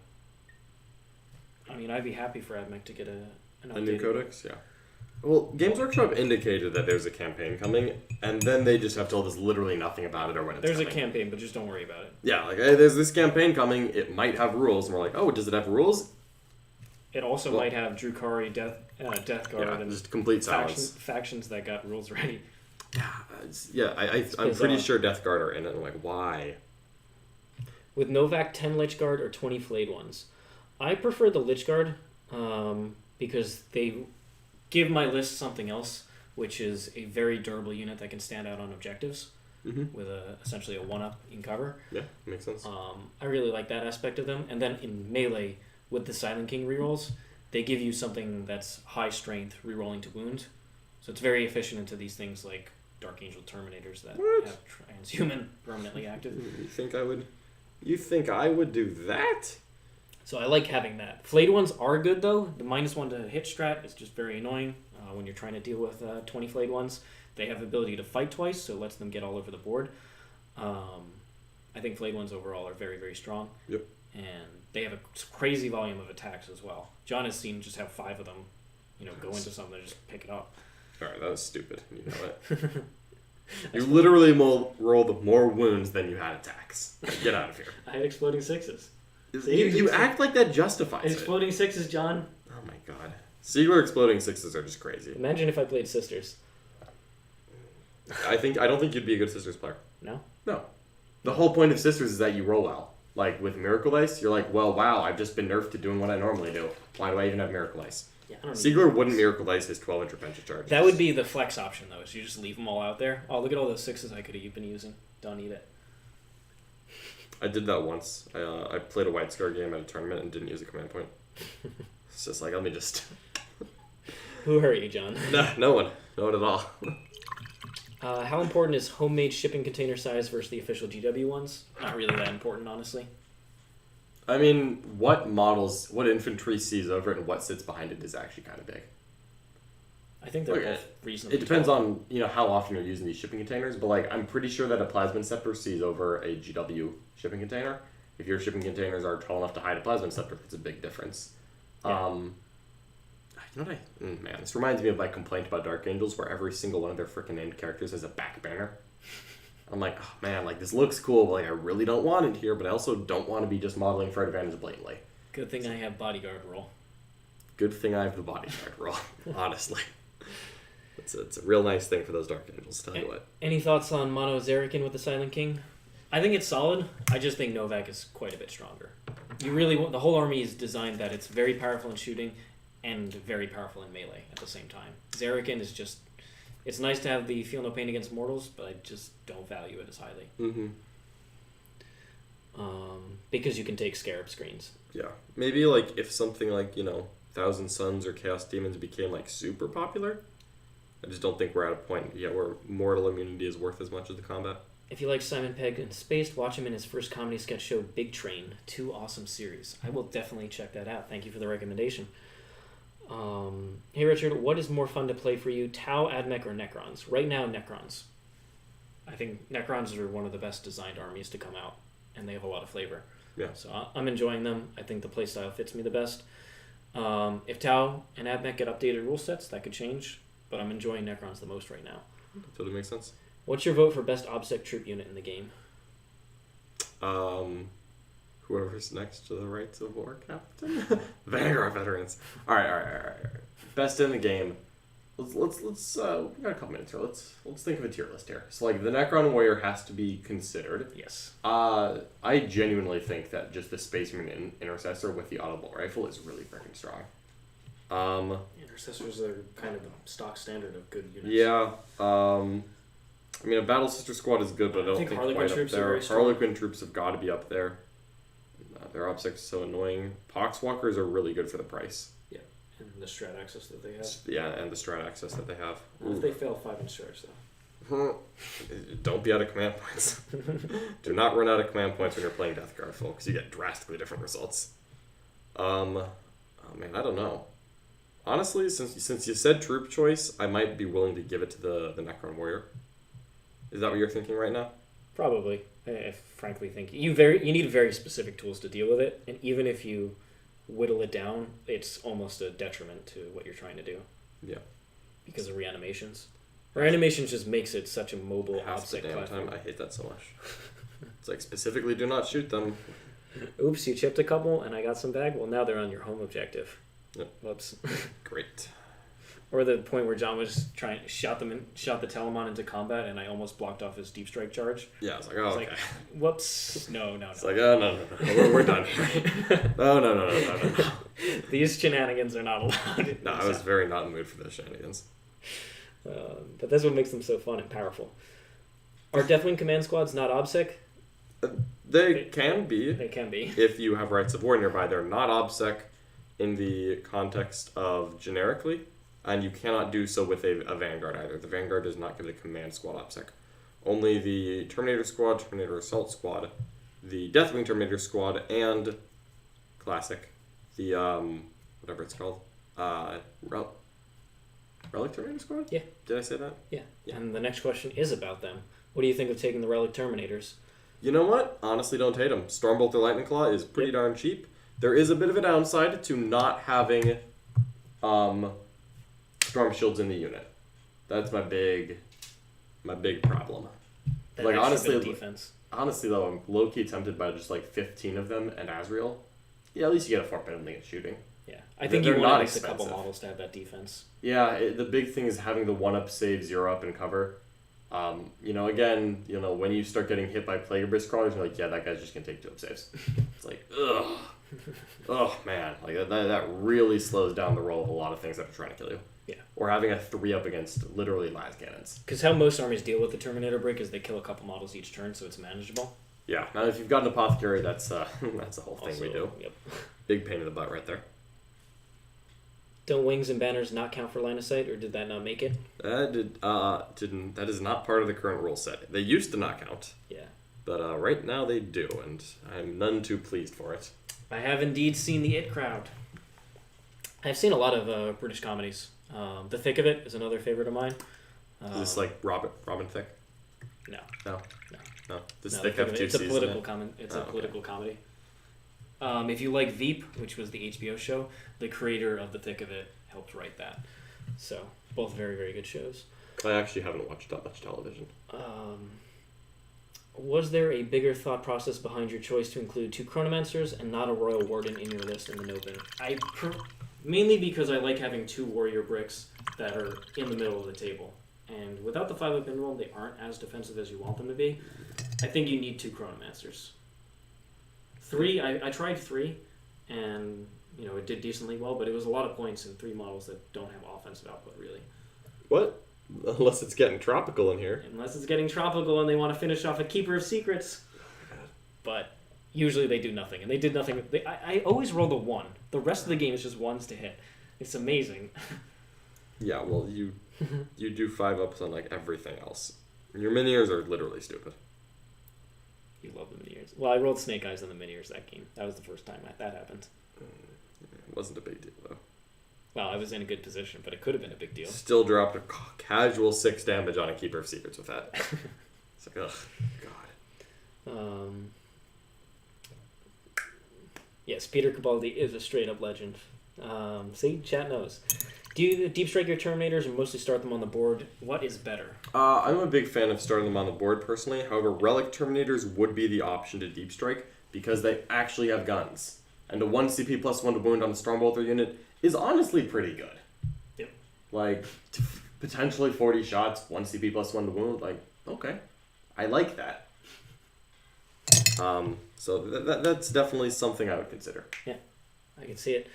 I mean, I'd be happy for AdMech to get a new codex. Yeah. Well, Games Workshop indicated that there's a campaign coming, and then they just have told us literally nothing about it or when it's coming. There's a campaign, but just don't worry about it. Yeah, like, hey, there's this campaign coming. It might have rules, and we're like, oh, does it have rules? It also might have Drukari, Death Guard, and just complete silence. Factions that got rules ready. Yeah, I'm pretty sure Death Guard are in it. I'm like, why? With Novak, 10 Lich Guard or 20 Flayed ones. I prefer the Lich Guard because they give my list something else, which is a very durable unit that can stand out on objectives with essentially a 1-up in cover. Yeah, makes sense. I really like that aspect of them. And then in Melee, with the Silent King rerolls, they give you something that's high strength, rerolling to wound. So it's very efficient into these things like Dark Angel Terminators that have transhuman permanently active. You think I would do that? So I like having that. Flayed ones are good though. The -1 to hit strat is just very annoying when you're trying to deal with 20 flayed ones. They have the ability to fight twice, so it lets them get all over the board. I think flayed ones overall are very, very strong. Yep. And they have a crazy volume of attacks as well. John has seen just have 5 of them, go into something and just pick it up. Alright, that was stupid. You know it. You literally rolled more wounds than you had attacks. Get out of here. I had exploding 6s. You act like that justifies it. Exploding 6s, John. Oh my god. Siegler exploding 6s are just crazy. Imagine if I played Sisters. I don't think you'd be a good Sisters player. No? No. The whole point of Sisters is that you roll well. Like with Miracle Dice, you're like, well, wow, I've just been nerfed to doing what I normally do. Why do I even have Miracle Dice? Yeah, I don't Siegler wouldn't Miracle Dice his 12-inch Repentia charges. That would be the flex option, though, is you just leave them all out there. Oh, look at all those 6s I could have been using. Don't need it. I did that once. I played a White Scar game at a tournament and didn't use a command point. It's just like, let me just... Who hurt you, John? No one. No one at all. How important is homemade shipping container size versus the official GW ones? Not really that important, honestly. I mean, what infantry sees over it and what sits behind it is actually kind of big. I think they're Okay. both reasonably. It depends tall. on how often you're using these shipping containers, but like I'm pretty sure that a plasma scepter sees over a GW shipping container. If your shipping containers are tall enough to hide a plasma scepter, it's a big difference. Yeah. You know what man, this reminds me of my complaint about Dark Angels, where every single one of their freaking named characters has a back banner. I'm like, oh man, like this looks cool, but like I really don't want it here, but I also don't want to be just modeling for advantage blatantly. Good thing I have bodyguard roll. Good thing I have the bodyguard roll, honestly. It's a real nice thing for those Dark Angels, tell you what. Any thoughts on Mono Zerikin with the Silent King? I think it's solid. I just think Novak is quite a bit stronger. The whole army is designed that it's very powerful in shooting and very powerful in melee at the same time. Zerikin is just, it's nice to have the feel no pain against mortals, but I just don't value it as highly. Mm-hmm. Because you can take scarab screens. Yeah. Maybe like if something like, Thousand Suns or Chaos Demons became like super popular. I just don't think we're at a point yet where mortal immunity is worth as much as the combat. If you like Simon Pegg in Spaced, watch him in his first comedy sketch show, Big Train. 2 awesome series. I will definitely check that out. Thank you for the recommendation. Hey Richard, what is more fun to play for you, Tau, Admech, or Necrons? Right now, Necrons. I think Necrons are one of the best designed armies to come out, and they have a lot of flavor. Yeah. So I'm enjoying them. I think the playstyle fits me the best. If Tau and Admech get updated rule sets, that could change, but I'm enjoying Necrons the most right now. That totally makes sense. What's your vote for best OBSEC troop unit in the game? Whoever's next to the Rights of War captain, Vanguard veterans. All right. Best in the game. Let's we got a couple minutes here. Let's think of a tier list here. So like the Necron warrior has to be considered. Yes. I genuinely think that just the Space Marine intercessor with the audible rifle is really freaking strong. Intercessors are kind of the stock standard of good units. Yeah. I mean, a Battle Sister squad is good, but I don't think Harlequin quite up troops are there. very strong. Harlequin troops have got to be up there. Their OPSEC is so annoying. Poxwalkers are really good for the price. Yeah, and the strat access that they have. Yeah, and the strat access that they have. If they fail 5-inch stretch, though. Don't be out of command points. Do not run out of command points when you're playing Death Guard, folks. You get drastically different results. Oh man, I don't know. Honestly, since you said troop choice, I might be willing to give it to the Necron warrior. Is that what you're thinking right now? Probably. I frankly think you need very specific tools to deal with it, and even if you whittle it down, it's almost a detriment to what you're trying to do. Yeah. Because of reanimations. Reanimations just makes it such a mobile Half the OBSEC damn platform. time. I hate that so much. It's like specifically do not shoot them. Oops, you chipped a couple and I got some back. Well, now they're on your home objective. Yep. Whoops. Great. Or the point where John was shot the Telemon into combat, and I almost blocked off his deep strike charge. Yeah, I was like, oh, okay. Whoops. No. It's like, oh, no. We're done. No. These shenanigans are not allowed. No, I was very not in the mood for those shenanigans. But that's what makes them so fun and powerful. Are Deathwing command squads not OBSEC? They can be. They can be. If you have Rights of War nearby. They're not OBSEC in the context of generically, and you cannot do so with a Vanguard either. The Vanguard does not give it a command squad OBSEC. Only the Terminator Squad, Terminator Assault Squad, the Deathwing Terminator Squad, and Classic, the, whatever it's called, Relic Terminator Squad? Yeah. Did I say that? Yeah. Yeah. And the next question is about them. What do you think of taking the Relic Terminators? You know what? Honestly, don't hate them. Stormbolt or Lightning Claw is pretty darn cheap. There is a bit of a downside to not having Storm Shields in the unit. That's my big problem. That Like, extra honestly, bit of defense. Honestly, though, I'm low-key tempted by just like 15 of them and Azrael. Yeah, at least you get a 4-minute link at shooting. Yeah. I think you They're want not at least a couple expensive. models to have that defense. Yeah, the big thing is having the 1-up save, 0-up, and cover. Again, when you start getting hit by Plague Abyss Crawlers, you're like, yeah, that guy's just going to take 2-up saves. It's like, ugh. Oh, man. Like, that really slows down the roll of a lot of things that are trying to kill you. Yeah. Or having a 3-up against literally las cannons. Because how most armies deal with the Terminator break is they kill a couple models each turn, so it's manageable. Yeah. Now, if you've got an Apothecary, that's the whole thing we do. Yep. Big pain in the butt right there. Don't wings and banners not count for line of sight, or did that not make it? That is not part of the current rule set. They used to not count. Yeah. But right now they do, and I'm none too pleased for it. I have indeed seen the It Crowd. I've seen a lot of British comedies. The Thick of It is another favorite of mine. Is this like Robin Thicke? No. No. No. No. This No, Thick have two it's a C's political in it. comment. It's Oh, a okay. political comedy. If you like Veep, which was the HBO show, the creator of The Thick of It helped write that. So both very, very good shows. I actually haven't watched that much television. Was there a bigger thought process behind your choice to include 2 Chronomancers and not a Royal Warden in your list in the Nopin? Mainly because I like having 2 Warrior bricks that are in the middle of the table. And without the 5-up Mineral, they aren't as defensive as you want them to be. I think you need 2 Chronomancers. 3, I tried 3, and it did decently well, but it was a lot of points in 3 models that don't have offensive output, really. What? Unless it's getting tropical in here. Unless it's getting tropical and they want to finish off a Keeper of Secrets. But usually they do nothing, and they did nothing. I always roll the 1. The rest of the game is just 1s to hit. It's amazing. Yeah, well, you do 5-ups on like everything else. Your miniers are literally stupid. You love the miniers. Well, I rolled Snake Eyes on the miniers that game. That was the first time that happened. It wasn't a big deal though. Well, I was in a good position, but it could have been a big deal. Still dropped a casual 6 damage on a Keeper of Secrets with that. It's like, ugh, God. Yes, Peter Cabaldi is a straight-up legend. See, chat knows. Do you deep strike your Terminators or mostly start them on the board? What is better? I'm a big fan of starting them on the board personally. However, Relic Terminators would be the option to deep strike because they actually have guns. And a 1 CP plus 1 to wound on a Stormbolter unit is honestly pretty good. Yep. Like, potentially 40 shots, 1 CP plus 1 to wound. Like, okay. I like that. So that's definitely something I would consider. Yeah, I can see it.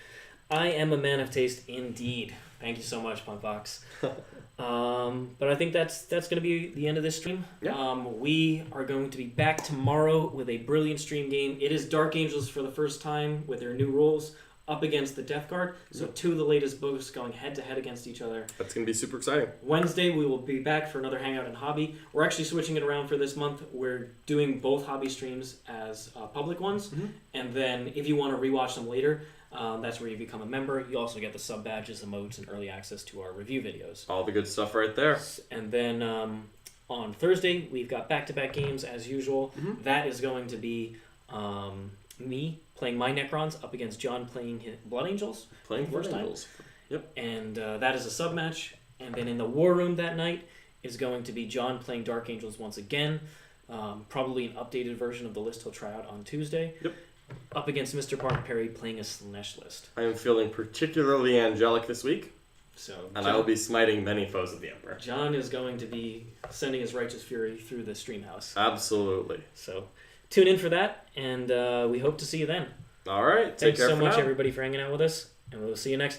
I am a man of taste indeed. Thank you so much, Punkbox. But I think that's going to be the end of this stream. Yeah. We are going to be back tomorrow with a brilliant stream game. It is Dark Angels for the first time with their new rules up against the Death Guard. So 2 of the latest books going head-to-head against each other. That's going to be super exciting. Wednesday, we will be back for another Hangout in Hobby. We're actually switching it around for this month. We're doing both hobby streams as public ones. Mm-hmm. And then if you want to rewatch them later, that's where you become a member. You also get the sub badges, emotes, and early access to our review videos. All the good stuff right there. And then on Thursday, we've got back-to-back games as usual. Mm-hmm. That is going to be me playing my Necrons up against John playing his Blood Angels. Playing Blood Angels. Yep. And that is a sub match. And then in the War Room that night is going to be John playing Dark Angels once again. Probably an updated version of the list he'll try out on Tuesday. Yep. Up against Mr. Mark Perry playing a Slanesh list. I am feeling particularly angelic this week. And I will be smiting many foes of the Emperor. John is going to be sending his righteous fury through the stream house. Absolutely. So tune in for that, and we hope to see you then. All right. Thanks so much, everybody, for hanging out with us, and we'll see you next time.